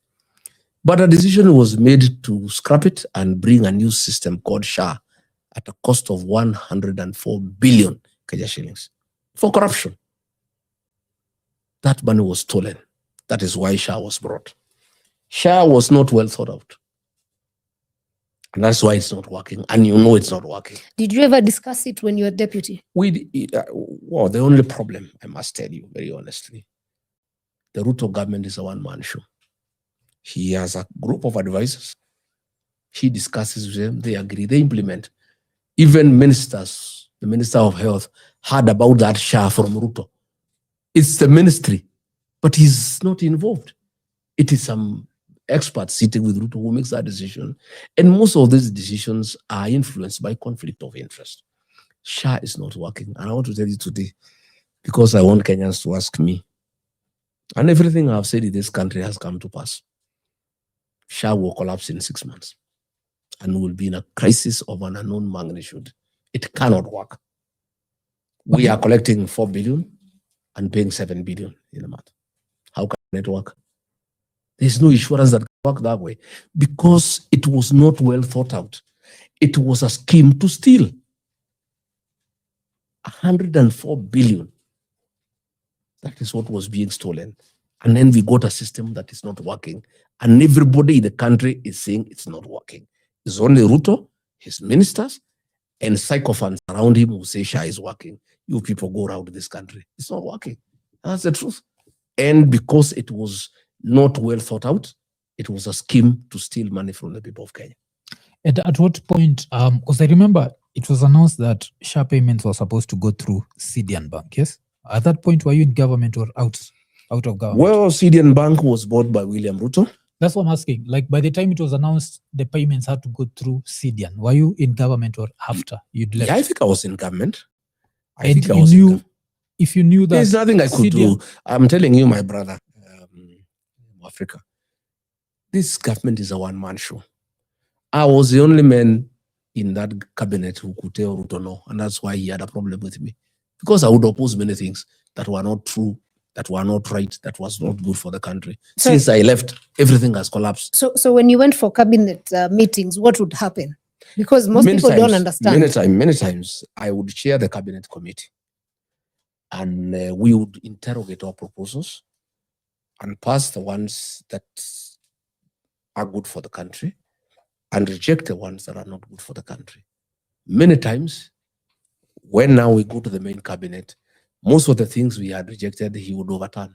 But a decision was made to scrap it and bring a new system called SHA at a cost of 104 billion Kenya shillings for corruption. That money was stolen. That is why SHA was brought. SHA was not well thought out. And that's why it's not working. And you know it's not working. Did you ever discuss it when you were deputy? Well, the only problem, I must tell you very honestly, the Ruto government is a one-man show. He has a group of advisors. He discusses with them, they agree, they implement. Even ministers, the Minister of Health, heard about that SHA from Ruto. It's the ministry, but he's not involved. It is some expert sitting with Ruto who makes that decision. And most of these decisions are influenced by conflict of interest. SHA is not working. And I want to tell you today, because I want Kenyans to ask me, and everything I've said in this country has come to pass. SHA will collapse in 6 months and will be in a crisis of an unknown magnitude. It cannot work. We are collecting 4 billion and paying 7 billion in a month. How can it work? There's no insurance that can work that way because it was not well thought out. It was a scheme to steal 104 billion. That is what was being stolen. And then we got a system that is not working. And everybody in the country is saying it's not working. It's only Ruto, his ministers, and sycophants around him who say SHA is working. You people go around this country. It's not working. That's the truth. And because it was not well thought out, it was a scheme to steal money from the people of Kenya. At what point, because I remember it was announced that SHA payments were supposed to go through CDN Bank, yes? At that point, were you in government or out of government? Well, CDN Bank was bought by William Ruto. That's what I'm asking. Like by the time it was announced, the payments had to go through CDN. Were you in government or after you'd left? Yeah, I think I was in government. If you knew that, there's nothing I could do. I'm telling you, my brother, Africa, this government is a one-man show. I was the only man in that cabinet who could tell Ruto no, and that's why he had a problem with me. Because I would oppose many things that were not true, that were not right, that was not good for the country. So, since I left, everything has collapsed. So when you went for cabinet meetings, what would happen? Because most people don't understand. Many times, I would chair the cabinet committee. And we would interrogate our proposals and pass the ones that are good for the country and reject the ones that are not good for the country. Many times, when now we go to the main cabinet, most of the things we had rejected, he would overturn.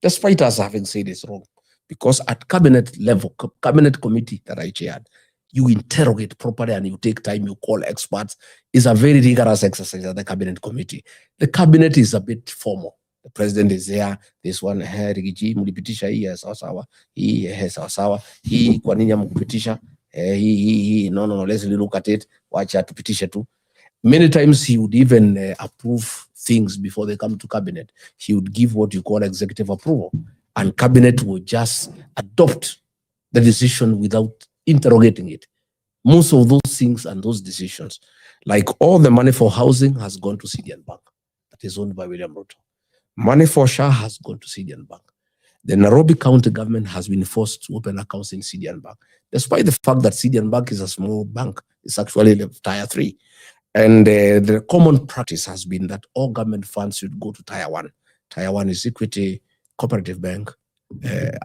Despite us having said it's wrong. Because at cabinet level, cabinet committee that I chaired, you interrogate properly and you take time, you call experts. It's a very rigorous exercise at the cabinet committee. The cabinet is a bit formal. The president is there. This one, Rigathi, mlipitisha hii sawa, hii sawa, hii kwa nini mkupitisha, hii, no, let's look at it, wacha tupitishe tu. Many times he would even approve things before they come to cabinet. He would give what you call executive approval, and cabinet would just adopt the decision without interrogating it. Most of those things and those decisions, like all the money for housing has gone to CDN Bank, that is owned by William Ruto. Money for SHA has gone to CDN Bank. The Nairobi County government has been forced to open accounts in CDN Bank, despite the fact that CDN Bank is a small bank. It's actually tier 3. And the common practice has been that all government funds should go to Tier 1. Tier 1 is Equity, Cooperative Bank,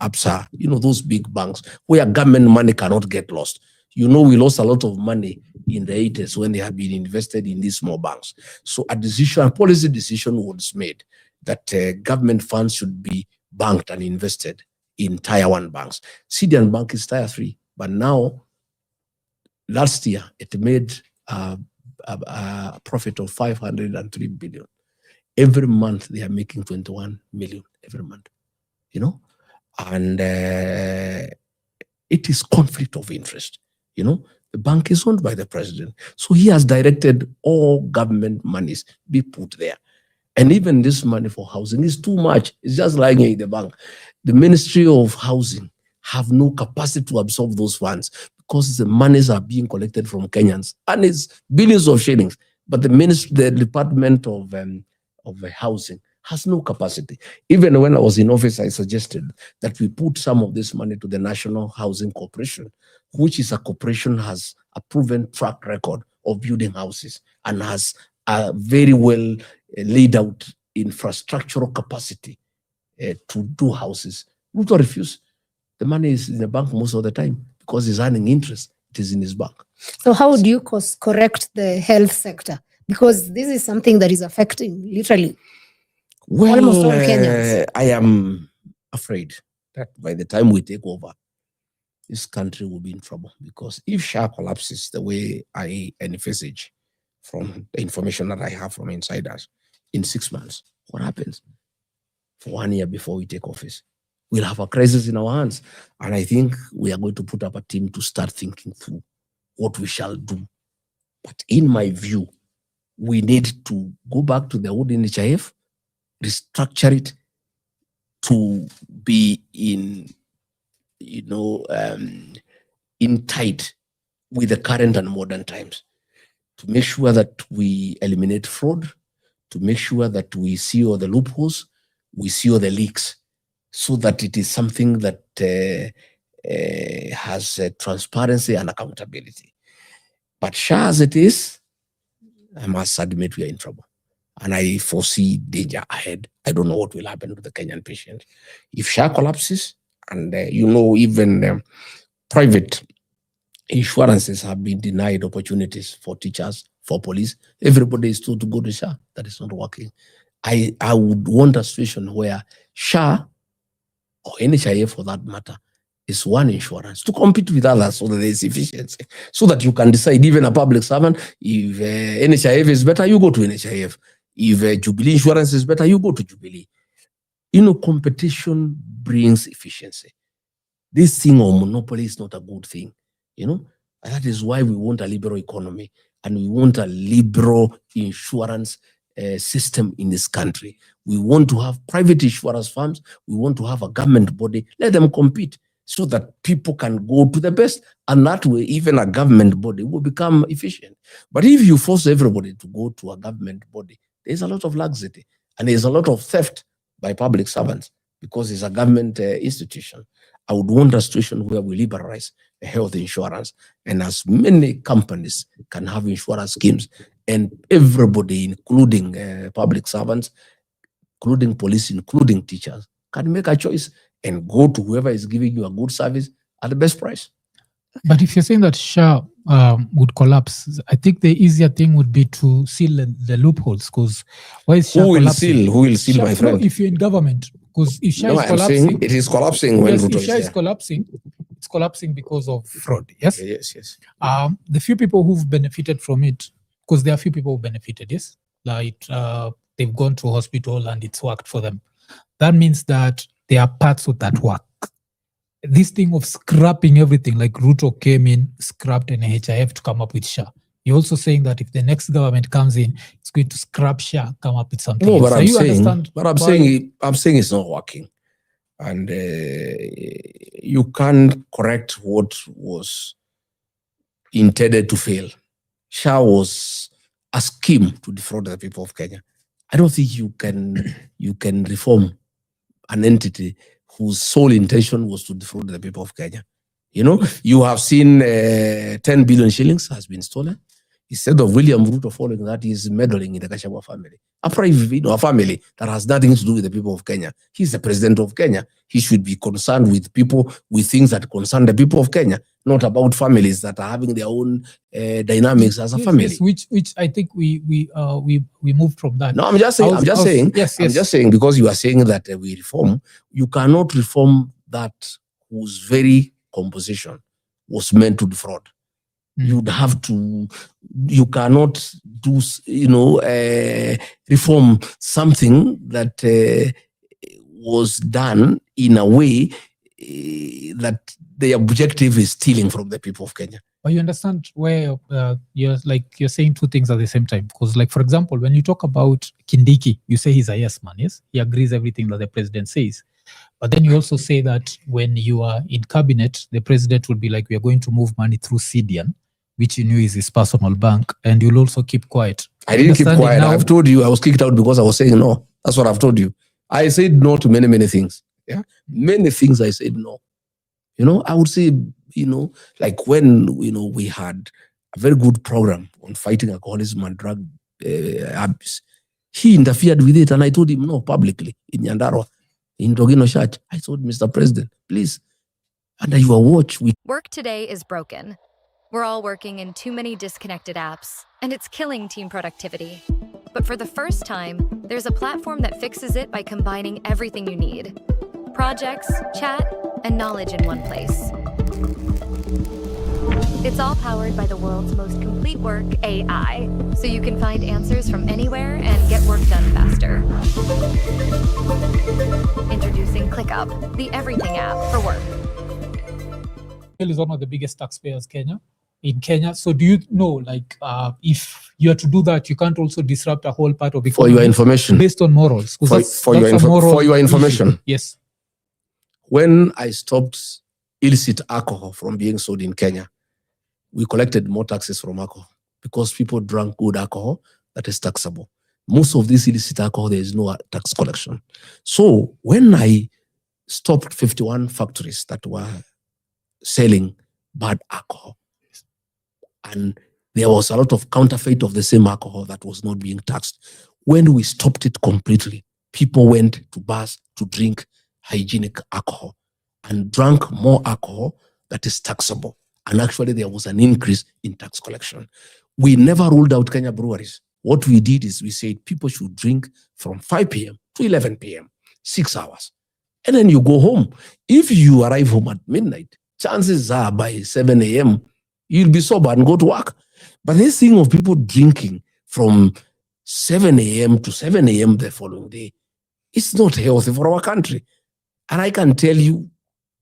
ABSA, those big banks where government money cannot get lost. We lost a lot of money in the 80s when they had been invested in these small banks. So a policy decision was made that government funds should be banked and invested in Tier 1 banks. CDN Bank is Tier 3, but now, last year, it made a profit of 503 billion. Every month, they are making 21 million every month, and it is conflict of interest. The bank is owned by the president. So he has directed all government monies be put there. And even this money for housing is too much. It's just lying in the bank. The Ministry of Housing have no capacity to absorb those funds because the monies are being collected from Kenyans and it's billions of shillings. But the Department of Housing has no capacity. Even when I was in office, I suggested that we put some of this money to the National Housing Corporation, which is a corporation has a proven track record of building houses and has a very well laid out infrastructural capacity to do houses. Ruto refused. The money is in the bank most of the time because he's earning interest. It is in his bank. So how would you correct the health sector? Because this is something that is affecting literally almost all Kenyans. I am afraid that by the time we take over, this country will be in trouble because if SHA collapses the way I envisage from the information that I have from insiders in 6 months, what happens? For 1 year before we take office, we'll have a crisis in our hands. And I think we are going to put up a team to start thinking through what we shall do. But in my view, we need to go back to the old NHIF, restructure it to be in tight with the current and modern times, to make sure that we eliminate fraud, to make sure that we see all the loopholes, we see all the leaks, so that it is something that has transparency and accountability. But SHA as it is, I must admit we are in trouble. And I foresee danger ahead. I don't know what will happen to the Kenyan patient. If SHA collapses, and even private insurances have been denied opportunities for teachers, for police, everybody is told to go to SHA. That is not working. I would want a situation where SHA, or NHIF for that matter, is one insurance to compete with others so that there is efficiency. So that you can decide, even a public servant, if NHIF is better, you go to NHIF. If Jubilee Insurance is better, you go to Jubilee. Competition brings efficiency. This thing of monopoly is not a good thing. That is why we want a liberal economy and we want a liberal insurance system in this country. We want to have private insurance firms. We want to have a government body. Let them compete so that people can go to the best. And that way, even a government body will become efficient. But if you force everybody to go to a government body, there's a lot of laxity and there's a lot of theft by public servants because it's a government institution. I would want a situation where we liberalize health insurance and as many companies can have insurance schemes and everybody, including public servants, including police, including teachers, can make a choice and go to whoever is giving you a good service at the best price. But if you're saying that SHA would collapse, I think the easier thing would be to seal the loopholes. Because why is SHA collapsing? Who will seal, my friend? No, if you're in government, because if SHA is collapsing, it is collapsing when Ruto if SHA is collapsing, it's collapsing because of fraud. Yes. Yes. The few people who've benefited from it, because there are few people who benefited. Yes, like they've gone to hospital and it's worked for them. That means that there are parts of that work. This thing of scrapping everything, like Ruto came in, scrapped NHIF to come up with SHA. You're also saying that if the next government comes in, it's going to scrap SHA, come up with something. No, but I'm saying it's not working, and you can't correct what was intended to fail. SHA was a scheme to defraud the people of Kenya. I don't think you can reform an entity whose sole intention was to defraud the people of Kenya. You have seen 10 billion shillings has been stolen. Instead of William Ruto following that, he's meddling in the Gachagua family. A family that has nothing to do with the people of Kenya. He's the president of Kenya. He should be concerned with people, with things that concern the people of Kenya, not about families that are having their own dynamics as a family. Yes, which I think we moved from that. No, I'm just saying, because you are saying that we reform, you cannot reform that whose very composition was meant to defraud. You'd have to, you cannot do, reform something that was done in a way that the objective is stealing from the people of Kenya. But you understand where you're saying two things at the same time. Because, like, for example, when you talk about Kindiki, you say he's a yes man, yes? He agrees everything that the president says. But then you also say that when you are in cabinet, the president will be like, we are going to move money through CDN, which you knew is his personal bank, and you'll also keep quiet. I didn't keep quiet. Now, I've told you I was kicked out because I was saying no. That's what I've told you. I said no to many, many things. Yeah, many things I said no. I would say, like when, we had a very good program on fighting alcoholism and drug abuse. He interfered with it, and I told him no publicly in Nyandarua, in Togino Church. I told Mr. President, please, under your watch. Work today is broken. We're all working in too many disconnected apps, and it's killing team productivity. But for the first time, there's a platform that fixes it by combining everything you need. Projects, chat, and knowledge in one place. It's all powered by the world's most complete work AI, so you can find answers from anywhere and get work done faster. Introducing ClickUp, the everything app for work. Is one of the biggest taxpayers in Kenya. So do you know, if you are to do that, you can't also disrupt a whole part of economy? For your information. Based on morals. For your information. Issue. Yes. When I stopped illicit alcohol from being sold in Kenya, we collected more taxes from alcohol because people drank good alcohol that is taxable. Most of this illicit alcohol, there is no tax collection. So when I stopped 51 factories that were selling bad alcohol, and there was a lot of counterfeit of the same alcohol that was not being taxed. When we stopped it completely, people went to bars to drink hygienic alcohol and drank more alcohol that is taxable. And actually, there was an increase in tax collection. We never ruled out Kenya breweries. What we did is we said people should drink from 5 p.m. to 11 p.m., 6 hours. And then you go home. If you arrive home at midnight, chances are by 7 a.m., you'll be sober and go to work. But this thing of people drinking from 7 a.m. to 7 a.m. the following day, it's not healthy for our country. And I can tell you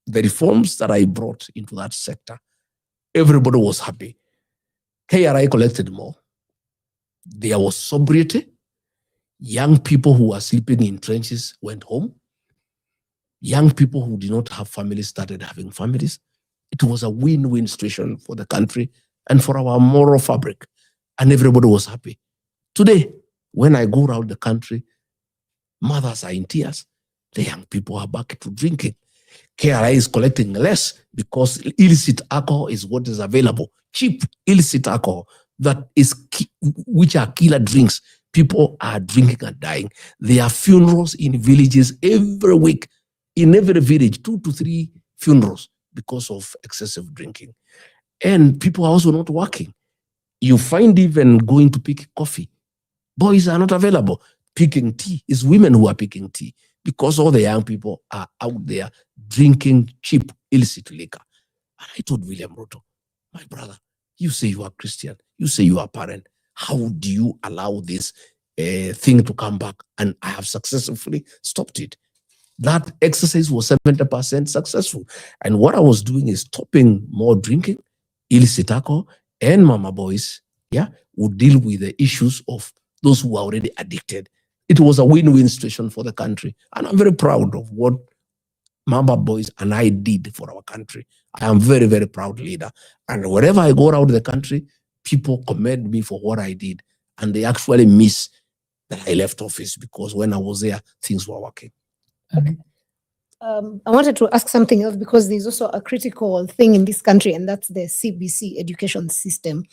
the reforms that I brought into that sector, everybody was happy. KRI collected more. There was sobriety. Young people who were sleeping in trenches went home. Young people who did not have families started having families. It was a win-win situation for the country and for our moral fabric. And everybody was happy. Today, when I go around the country, mothers are in tears. The young people are back to drinking. KRI is collecting less because illicit alcohol is what is available. Cheap illicit alcohol which are killer drinks. People are drinking and dying. There are funerals in villages every week. In every village, 2 to 3 funerals because of excessive drinking. And people are also not working. You find even going to pick coffee. Boys are not available. Picking tea is women who are picking tea because all the young people are out there drinking cheap, illicit liquor. And I told William Ruto, my brother, you say you are Christian. You say you are parent. How do you allow this thing to come back? And I have successfully stopped it. That exercise was 70% successful. And what I was doing is stopping more drinking, illicit alcohol, and mama boys, would deal with the issues of those who are already addicted. It was a win-win situation for the country. And I'm very proud of what mama boys and I did for our country. I am very, very proud leader. And wherever I go around the country, people commend me for what I did. And they actually miss that I left office because when I was there, things were working. I wanted to ask something else because there's also a critical thing in this country, and that's the CBC education system.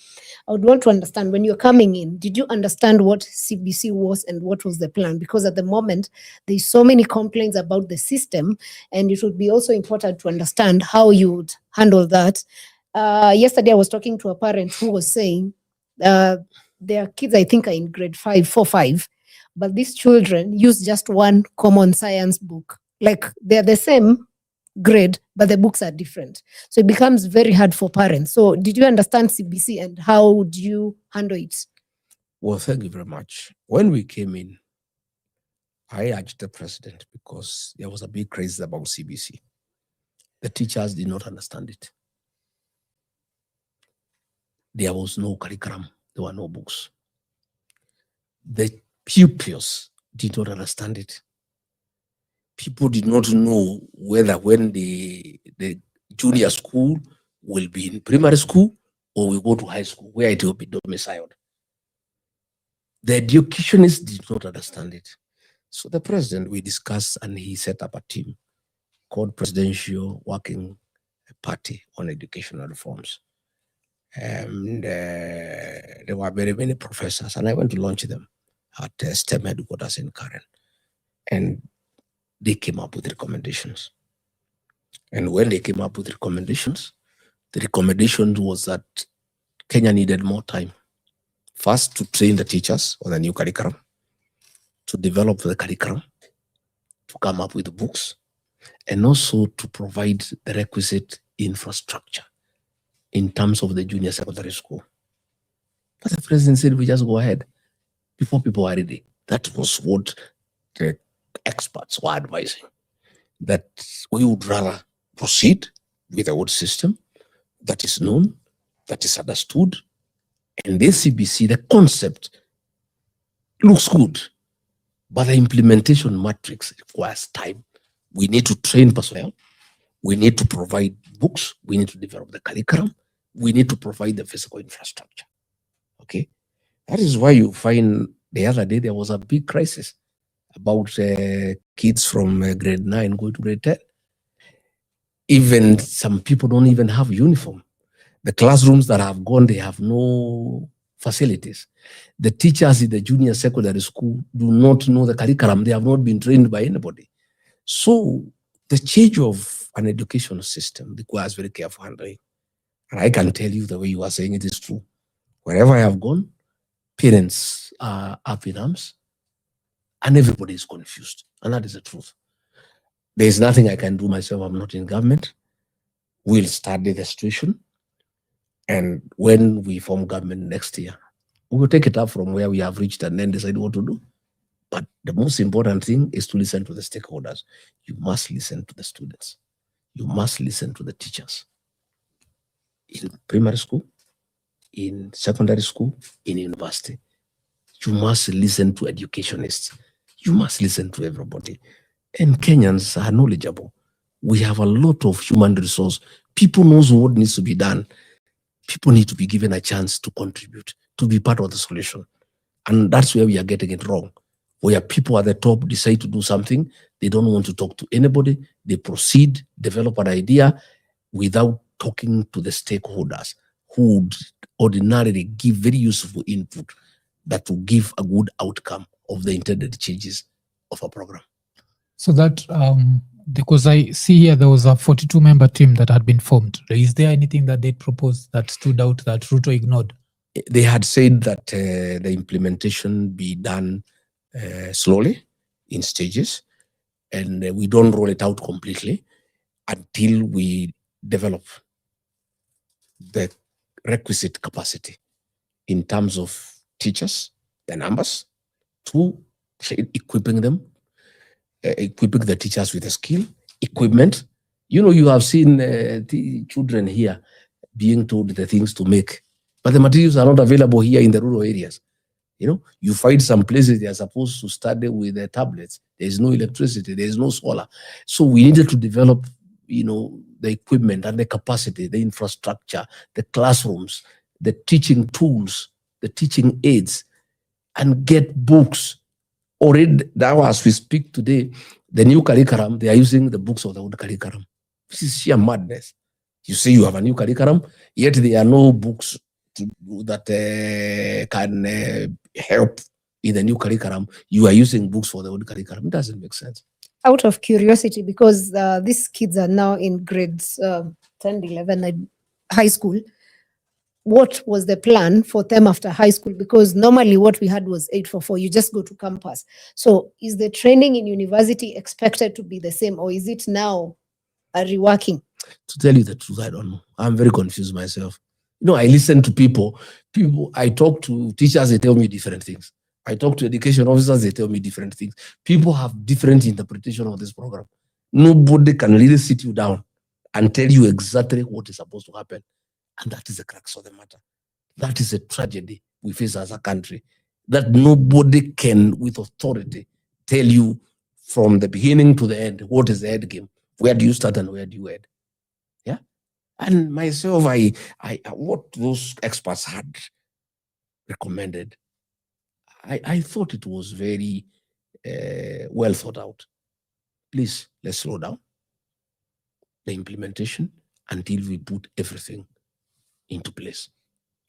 I would want to understand, when you're coming in, did you understand what CBC was and what was the plan? Because at the moment, there's so many complaints about the system, and it would be also important to understand how you would handle that. Yesterday, I was talking to a parent who was saying their kids, I think, are in grade 5, but these children use just one common science book. Like, they're the same grade, but the books are different. So it becomes very hard for parents. So did you understand CBC and how would you handle it? Well, thank you very much. When we came in, I urged the president because there was a big craze about CBC. The teachers did not understand it. There was no curriculum. There were no books. The pupils did not understand it. People did not know whether when the junior school will be in primary school or we go to high school, where it will be domiciled. The educationists did not understand it. So the president, we discussed, and he set up a team called Presidential Working Party on Educational Reforms. And there were very many professors, and I went to launch them at STEM headquarters in Karen. And they came up with recommendations. And when they came up with recommendations, the recommendation was that Kenya needed more time. First, to train the teachers on the new curriculum, to develop the curriculum, to come up with books, and also to provide the requisite infrastructure in terms of the junior secondary school. But the president said, we just go ahead before people are ready. That was what the experts were advising, that we would rather proceed with the old system that is known, that is understood, and the CBC, the concept looks good, but the implementation matrix requires time. We need to train personnel, we need to provide books, we need to develop the curriculum, we need to provide the physical infrastructure. Okay, that is why you find the other day there was a big crisis about kids from grade 9 going to grade 10. Even some people don't even have uniform. The classrooms that have gone, they have no facilities. The teachers in the junior secondary school do not know the curriculum. They have not been trained by anybody. So the change of an education system requires very careful handling. And I can tell you the way you are saying it is true. Wherever I have gone, parents are up in arms and everybody is confused. And that is the truth. There is nothing I can do myself. I'm not in government. We'll study the situation. And when we form government next year, we will take it up from where we have reached and then decide what to do. But the most important thing is to listen to the stakeholders. You must listen to the students. You must listen to the teachers. In primary school, in secondary school, in university. You must listen to educationists. You must listen to everybody. And Kenyans are knowledgeable. We have a lot of human resource. People knows what needs to be done. People need to be given a chance to contribute, to be part of the solution. And that's where we are getting it wrong. Where people at the top decide to do something, they don't want to talk to anybody. They proceed, develop an idea without talking to the stakeholders who would ordinarily give very useful input that will give a good outcome of the intended changes of a program. So that, because I see here there was a 42-member team that had been formed. Is there anything that they proposed that stood out that Ruto ignored? They had said that the implementation be done slowly, in stages, and we don't roll it out completely until we develop the requisite capacity in terms of teachers, the numbers, to equipping them, equipping the teachers with the skill, equipment. You know, you have seen the children here being told the things to make, but the materials are not available here in the rural areas. You know, you find some places they are supposed to study with their tablets. There is no electricity, there is no solar. So we needed to develop, you know, the equipment and the capacity, the infrastructure, the classrooms, the teaching tools, the teaching aids, and get books. Already now, as we speak today, The new curriculum, they are using the books of the old curriculum. This is sheer madness. You say you have a new curriculum, yet there are no books that can help in the new curriculum. You are using books for the old curriculum. It doesn't make sense. Out of curiosity, because these kids are now in grades 10, 11, and high school, what was the plan for them after high school? Because normally what we had was 844. You just go to campus. So is the training in university expected to be the same, or is it now reworking? To tell you the truth, I don't know. I'm very confused myself. You know, I listen to people. I talk to teachers, they tell me different things. I talk to education officers, they tell me different things. People have different interpretation of this program. Nobody can really sit you down and tell you exactly what is supposed to happen. And that is the crux of the matter. That is a tragedy we face as a country, that nobody can, with authority, tell you from the beginning to the end, what is the end game? Where do you start and where do you end? Yeah. And myself, what those experts had recommended, I thought it was very well thought out. Please, let's slow down the implementation until we put everything into place.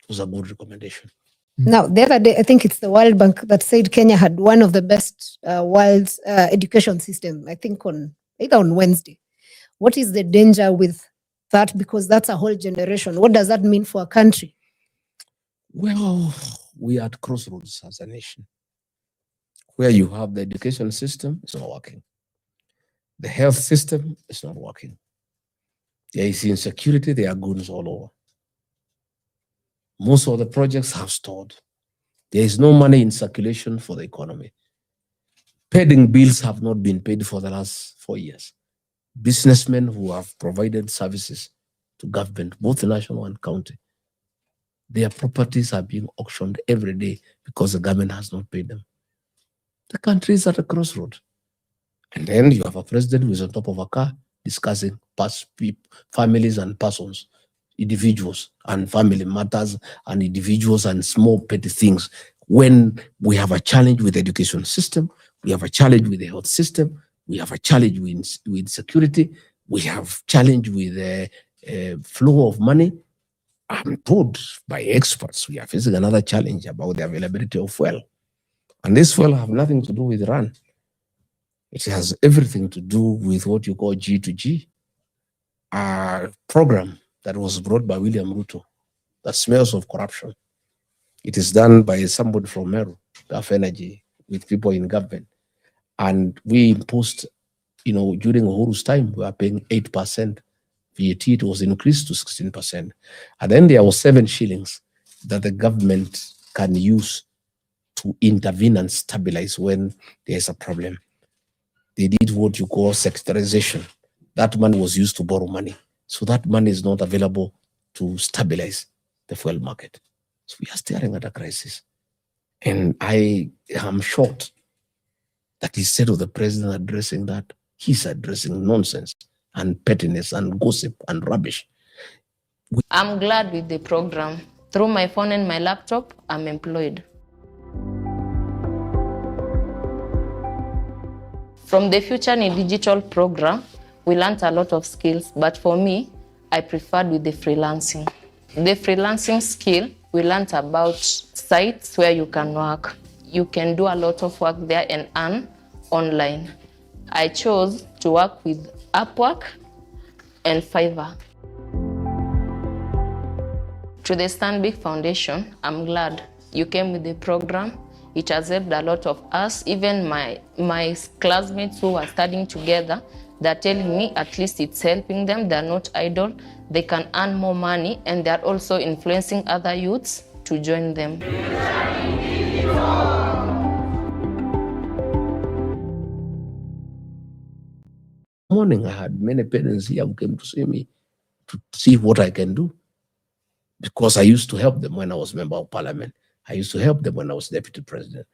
It was a good recommendation. Now, the other day, I think it's the World Bank that said Kenya had one of the best world's education system, I think either on Wednesday. What is the danger with that? Because that's a whole generation. What does that mean for a country? Well, we are at crossroads as a nation. Where you have the education system, it's not working. The health system is not working. There is insecurity, there are goons all over. Most of the projects have stalled. There is no money in circulation for the economy. Pending bills have not been paid for the last 4 years. Businessmen who have provided services to government, both national and county, their properties are being auctioned every day because the government has not paid them. The country is at a crossroad. And then you have a president who is on top of a car discussing families and persons, individuals and family matters and individuals and small petty things. When we have a challenge with the education system, we have a challenge with the health system, we have a challenge with security, we have challenge with the flow of money. I'm told by experts we are facing another challenge about the availability of fuel. And this fuel have nothing to do with Iran. It has everything to do with what you call G2G, a program that was brought by William Ruto that smells of corruption. It is done by somebody from Meru, Gulf Energy, with people in government. And we imposed, during Uhuru's time, we were paying 8% VAT. It was increased to 16%. And then there was 7 shillings that the government can use to intervene and stabilize when there's a problem. They did what you call sectorization. That money was used to borrow money. So that money is not available to stabilize the fuel market. So we are staring at a crisis. And I am shocked that instead of the president addressing that, he's addressing nonsense and pettiness and gossip and rubbish. I'm glad with the program. Through my phone and my laptop, I'm employed. From the Future in Digital program, we learned a lot of skills, but for me, I preferred with the freelancing. The freelancing skill, we learned about sites where you can work. You can do a lot of work there and earn online. I chose to work with Upwork and Fiverr. To the Stanbic Foundation, I'm glad you came with the program. It has helped a lot of us, even my classmates who are studying together, they're telling me at least it's helping them, they're not idle, they can earn more money, and they're also influencing other youths to join them. Morning, I had many parents here who came to see me to see what I can do, because I used to help them when I was member of parliament. I used to help them when I was deputy president.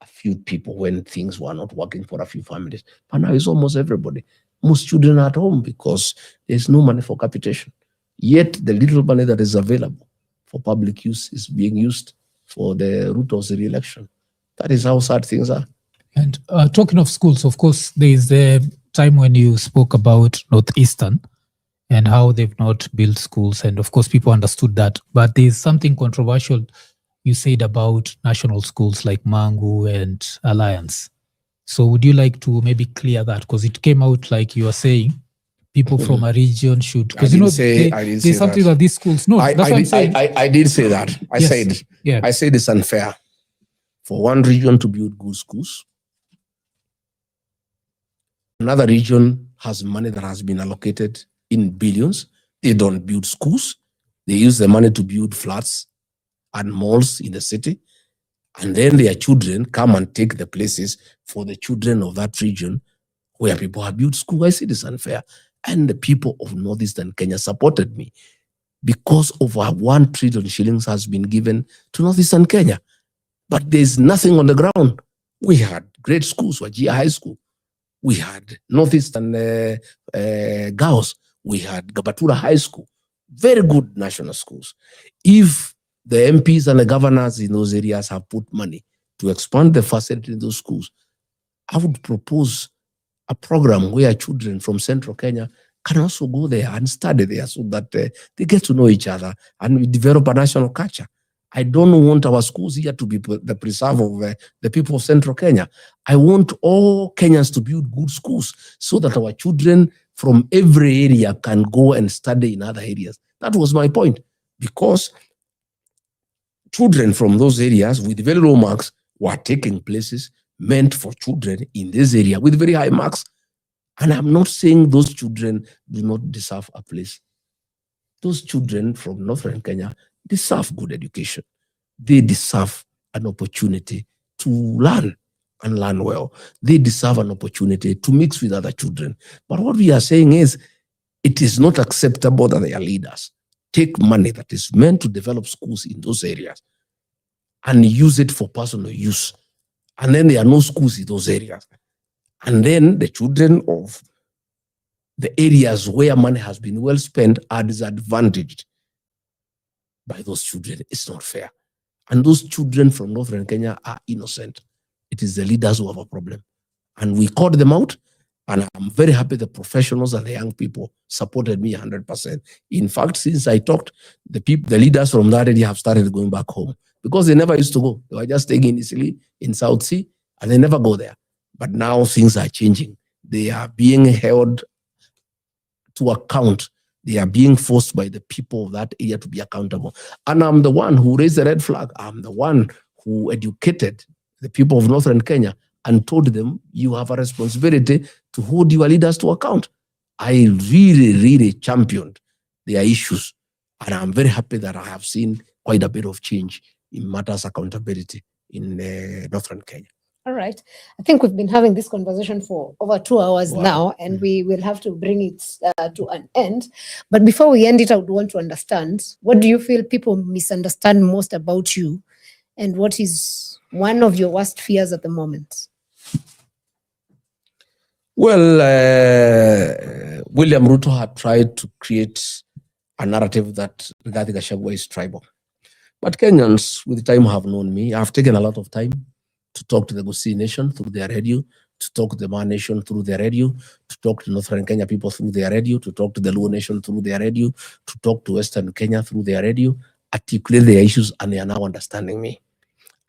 A few people when things were not working for a few families. But now it's almost everybody. Most children are at home because there's no money for capitation. Yet the little money that is available for public use is being used for the route of the re-election. That is how sad things are. And talking of schools, of course, there is the time when you spoke about Northeastern and how they've not built schools. And of course, people understood that. But there's something controversial you said about national schools like Mangu and Alliance. So would you like to maybe clear that? Because it came out like you are saying people from a region should, because there's something that these schools know. That's what I'm saying. I did say that. I said it's unfair for one region to build good schools. Another region has money that has been allocated in billions. They don't build schools. They use the money to build flats and malls in the city. And then their children come and take the places for the children of that region where people have built schools. I say it's unfair. And the people of Northeastern Kenya supported me because over 1 trillion shillings has been given to Northeastern Kenya. But there's nothing on the ground. We had great schools, Wajir High School. We had Northeastern Girls. We had Gabatura High School. Very good national schools. If the MPs and the governors in those areas have put money to expand the facility in those schools, I would propose a program where children from Central Kenya can also go there and study there so that they get to know each other and we develop a national culture. I don't want our schools here to be the preserve of the people of Central Kenya. I want all Kenyans to build good schools so that our children from every area can go and study in other areas. That was my point. Because children from those areas with very low marks were taking places meant for children in this area with very high marks. And I'm not saying those children do not deserve a place. Those children from Northern Kenya deserve good education. They deserve an opportunity to learn and learn well. They deserve an opportunity to mix with other children. But what we are saying is, it is not acceptable that their leaders take money that is meant to develop schools in those areas and use it for personal use. And then there are no schools in those areas. And then the children of the areas where money has been well spent are disadvantaged by those children. It's not fair. And those children from Northern Kenya are innocent. It is the leaders who have a problem. And we called them out. And I'm very happy the professionals and the young people supported me 100%. In fact, since I talked, the leaders from that area have started going back home because they never used to go. They were just staying initially in South Sea and they never go there. But now things are changing. They are being held to account. They are being forced by the people of that area to be accountable. And I'm the one who raised the red flag. I'm the one who educated the people of Northern Kenya and told them, you have a responsibility to hold your leaders to account. I really championed their issues. And I'm very happy that I have seen quite a bit of change in matters accountability in Northern Kenya. All right. I think we've been having this conversation for over 2 hours now, and we will have to bring it to an end. But before we end it, I would want to understand, what do you feel people misunderstand most about you? And what is one of your worst fears at the moment? Well, William Ruto had tried to create a narrative that Rigathi Gachagua is tribal. But Kenyans with time have known me. I've taken a lot of time to talk to the Gusii Nation through their radio, to talk to the Ma Nation through their radio, to talk to Northern Kenya people through their radio, to talk to the Luo Nation through their radio, to talk to Western Kenya through their radio, articulate their issues, and they are now understanding me.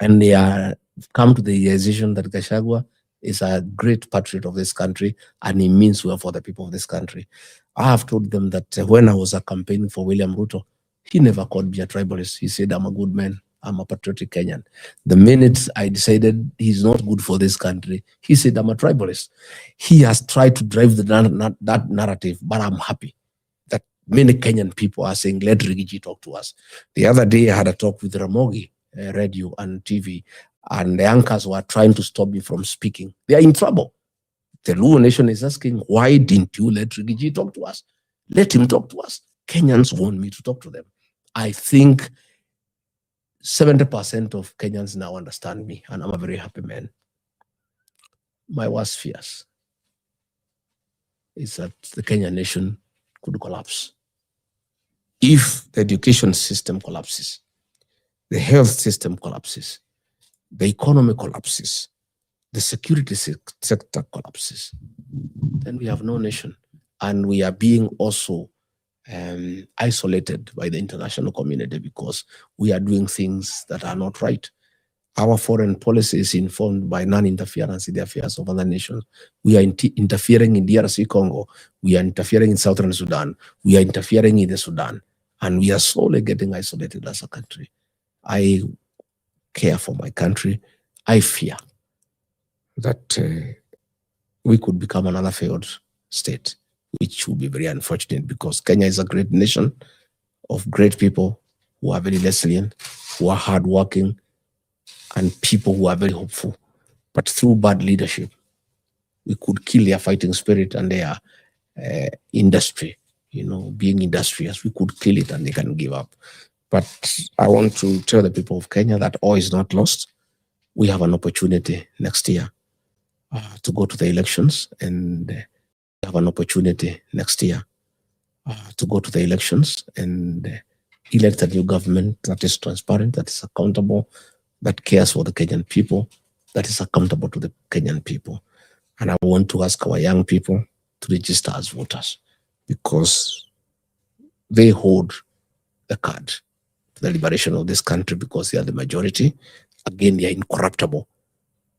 And they are come to the realization that Gachagua is a great patriot of this country, and he means well for the people of this country. I have told them that when I was campaigning for William Ruto, he never called me a tribalist. He said, I'm a good man. I'm a patriotic Kenyan. The minute I decided he's not good for this country, he said, I'm a tribalist. He has tried to drive that narrative, but I'm happy that many Kenyan people are saying, let Rigiji talk to us. The other day, I had a talk with Ramogi, radio and TV, and the anchors were trying to stop me from speaking. They are in trouble. The Luo Nation is asking, why didn't you let Rigiji talk to us? Let him talk to us. Kenyans want me to talk to them. I think 70% of Kenyans now understand me, and I'm a very happy man. My worst fears is that the Kenyan nation could collapse. If the education system collapses, the health system collapses, the economy collapses, the security sector collapses, then we have no nation. And we are being also isolated by the international community because we are doing things that are not right. Our foreign policy is informed by non-interference in the affairs of other nations. We are interfering in DRC Congo. We are interfering in Southern Sudan. We are interfering in the Sudan. And we are slowly getting isolated as a country. I care for my country. I fear that we could become another failed state, which would be very unfortunate because Kenya is a great nation of great people who are very resilient, who are hardworking, and people who are very hopeful. But through bad leadership, we could kill their fighting spirit and their industry, being industrious. We could kill it and they can give up. But I want to tell the people of Kenya that all is not lost. We have an opportunity next year to go to the elections, and we have an opportunity next year to go to the elections and elect a new government that is transparent, that is accountable, that cares for the Kenyan people, that is accountable to the Kenyan people. And I want to ask our young people to register as voters because they hold the card to the liberation of this country because they are the majority. Again, they are incorruptible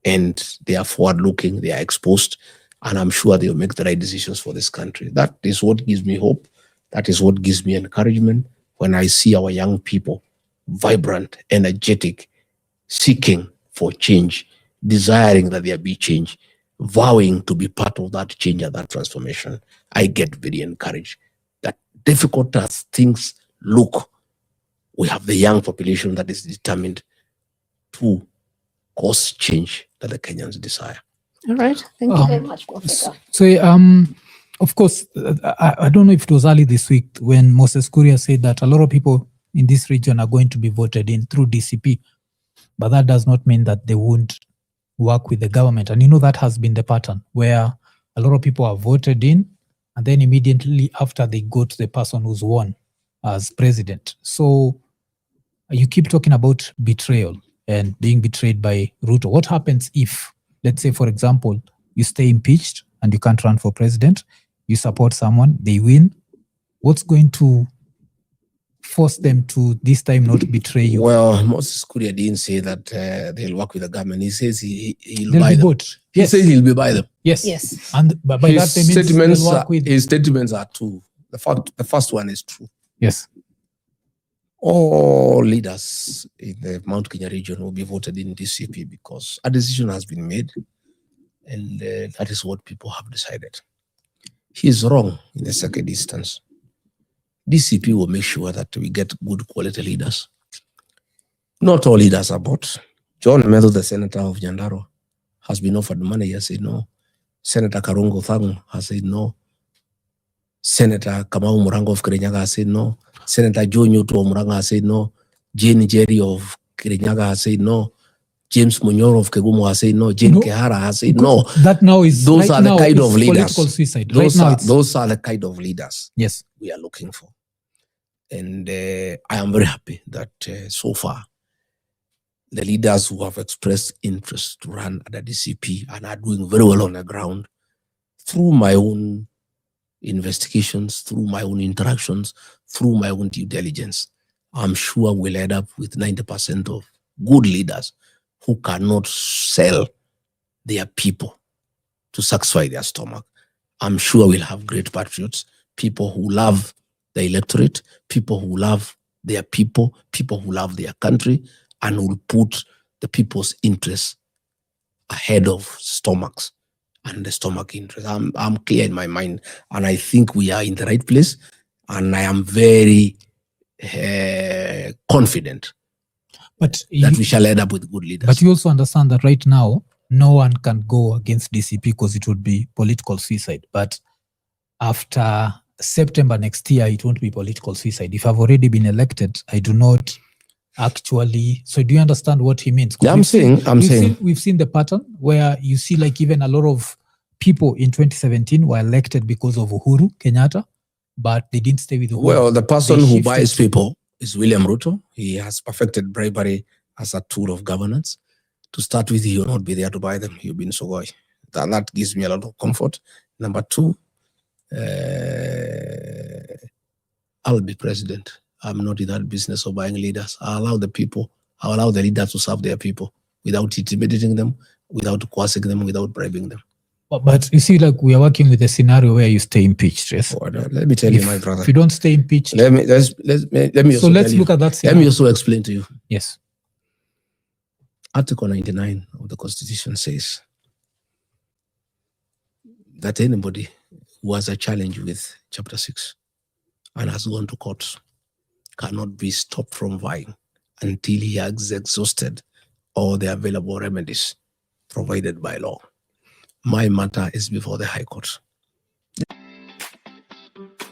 and they are forward-looking, they are exposed, and I'm sure they will make the right decisions for this country. That is what gives me hope. That is what gives me encouragement when I see our young people vibrant, energetic, seeking for change, desiring that there be change, vowing to be part of that change and that transformation. I get very encouraged that difficult as things look, we have the young population that is determined to cause change that the Kenyans desire. All right. Thank you very much, Professor. So, of course, I don't know if it was early this week when Moses Kuria said that a lot of people in this region are going to be voted in through DCP, but that does not mean that they won't work with the government. And that has been the pattern where a lot of people are voted in and then immediately after they go to the person who's won as president. So you keep talking about betrayal and being betrayed by Ruto. What happens if, let's say, for example, you stay impeached and you can't run for president, you support someone, they win? What's going to force them to this time not betray you? Well, Moses Kuria didn't say that they'll work with the government. He says he'll They'll buy be them. bought. He says he'll be by them. Yes. Yes. And by that they mean they'll work with. His statements are true. The first one is true. Yes. All leaders in the Mount Kenya region will be voted in DCP because a decision has been made, and that is what people have decided. He is wrong in the second instance. DCP will make sure that we get good quality leaders. Not all leaders are bought. John Metho, the senator of Nyandarua, has been offered money. He has said no. Senator Karungo Thang has said no. Senator Kamau Murango of Kirinyaga has said no. Senator Joe Nyuto of Muranga has said no. Jane Jerry of Kirinyaga has said no. James Munyoro of Kegumo has said no. Jane Kehara has said no. That now is those right are the now kind is of leaders. Political suicide. Those are the kind of leaders yes we are looking for. And I am very happy that so far the leaders who have expressed interest to run at the DCP and are doing very well on the ground, through my own investigations, through my own interactions, through my own due diligence, I'm sure we'll end up with 90% of good leaders who cannot sell their people to satisfy their stomach. I'm sure we'll have great patriots, people who love the electorate, people who love their people who love their country, and will put the people's interests ahead of stomachs and the stomach interest. I'm clear in my mind, and I think we are in the right place, and I am very confident that we shall end up with good leaders. But you also understand that right now, no one can go against DCP because it would be political suicide. But after September next year, it won't be political suicide. If I've already been elected, I do not actually. So do you understand what he means? Yeah, we've seen the pattern where you see like even a lot of people in 2017 were elected because of Uhuru Kenyatta, but they didn't stay with Uhuru. Well, the person who buys people is William Ruto. He has perfected bribery as a tool of governance. To start with, you'll not be there to buy them. You've been Sogoi. That gives me a lot of comfort. Number two, I'll be president. I'm not in that business of buying leaders. I allow the people, I allow the leaders to serve their people without intimidating them, without coercing them, without bribing them. But you see, like, we are working with a scenario where you stay impeached, yes? Oh, no, let me tell you, my brother. If you don't stay impeached. Let me so let's look at that scenario. Let me also explain to you. Yes. Article 99 of the Constitution says that anybody who has a challenge with Chapter 6 and has gone to court cannot be stopped from vying until he has exhausted all the available remedies provided by law. My matter is before the High Court.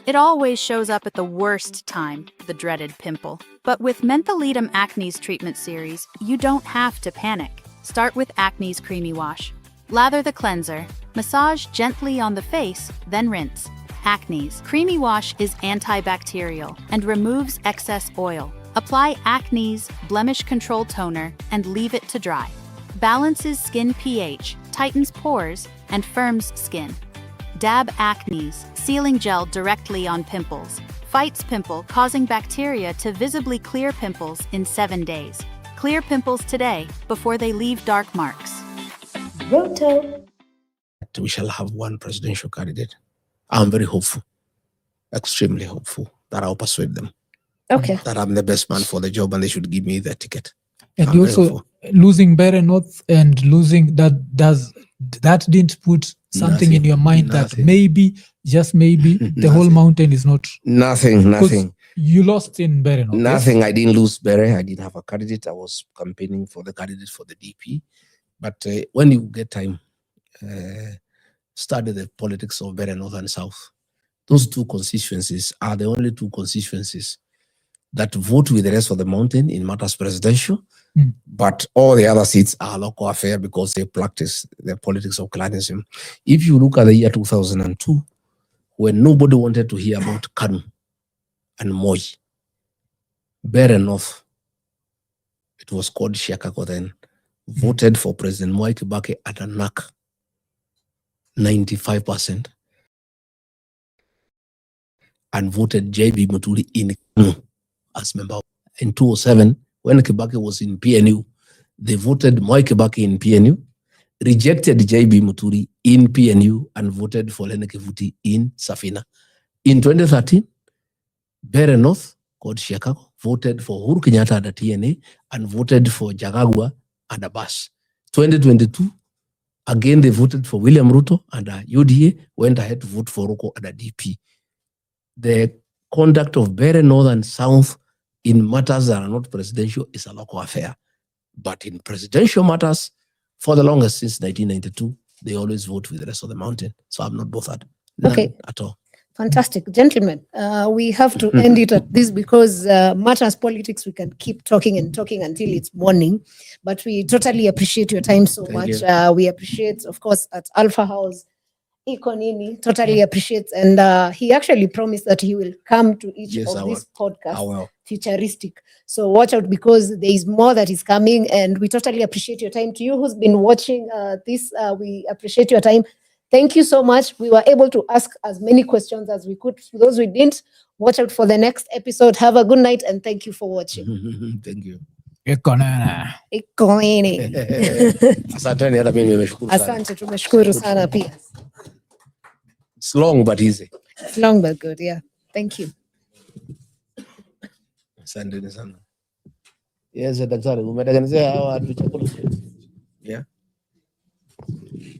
It always shows up at the worst time, the dreaded pimple. But with Mentholatum Acne's treatment series, you don't have to panic. Start with Acne's Creamy Wash. Lather the cleanser, massage gently on the face, then rinse. Acne's Creamy Wash is antibacterial and removes excess oil. Apply Acne's Blemish Control Toner and leave it to dry. Balances skin pH, tightens pores, and firms skin. Dab Acne's Sealing Gel directly on pimples. Fights pimple, causing bacteria to visibly clear pimples in 7 days. Clear pimples today before they leave dark marks. Roto. We shall have one presidential candidate. I'm very hopeful, extremely hopeful that I'll persuade them. Okay. That I'm the best man for the job and they should give me the ticket. And you also losing Bere North and losing that didn't put something in your mind that maybe, just maybe, the whole mountain is not. Nothing. You lost in Bere North. Nothing. Yes? I didn't lose Bere. I didn't have a candidate. I was campaigning for the candidate for the DP. But when you get time, study the politics of Bere North and South. Those two constituencies are the only two constituencies that vote with the rest of the mountain in matters presidential. But all the other seats are local affair because they practice the politics of clanism. If you look at the year 2002, when nobody wanted to hear about Kanu and Moi, Bere North, it was called Shiakago then, voted for President Mwai Kibaki at a knock, 95%, and voted J.B. Muturi in Kanu as member. In 2007, when Kibaki was in PNU, they voted Mwai Kibaki in PNU, rejected J.B. Muturi in PNU, and voted for Lene Kivuti in Safina. In 2013, Bere North, called Shiakago, voted for Uhuru Kenyatta at TNA and voted for Jagagua and Abbas. 2022, again they voted for William Ruto and UDA went ahead to vote for Ruko and DP. The conduct of Bere North and South in matters that are not presidential is a local affair. But in presidential matters, for the longest since 1992, they always vote with the rest of the mountain. So I'm not bothered. None at all. Fantastic. Gentlemen, we have to end it at this because matters politics, we can keep talking and talking until it's morning. But we totally appreciate your time so much. We appreciate, of course, at Alpha House, Ikonini, totally appreciates. And he actually promised that he will come to each of these podcasts, futuristic. So watch out because there is more that is coming. And we totally appreciate your time. To you who's been watching this, we appreciate your time. Thank you so much. We were able to ask as many questions as we could. For those we didn't, watch out for the next episode. Have a good night and thank you for watching. Thank you. Asante, tumeshukuru sana pia. It's long but easy. It's long but good, yeah. Thank you. Asante sana. Yes, daktari, umetengenezea hawa watu chakula. Yeah.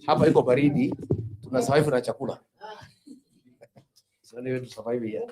Hapa iko baridi, tuna survive na chakula. So anyway, to survive here.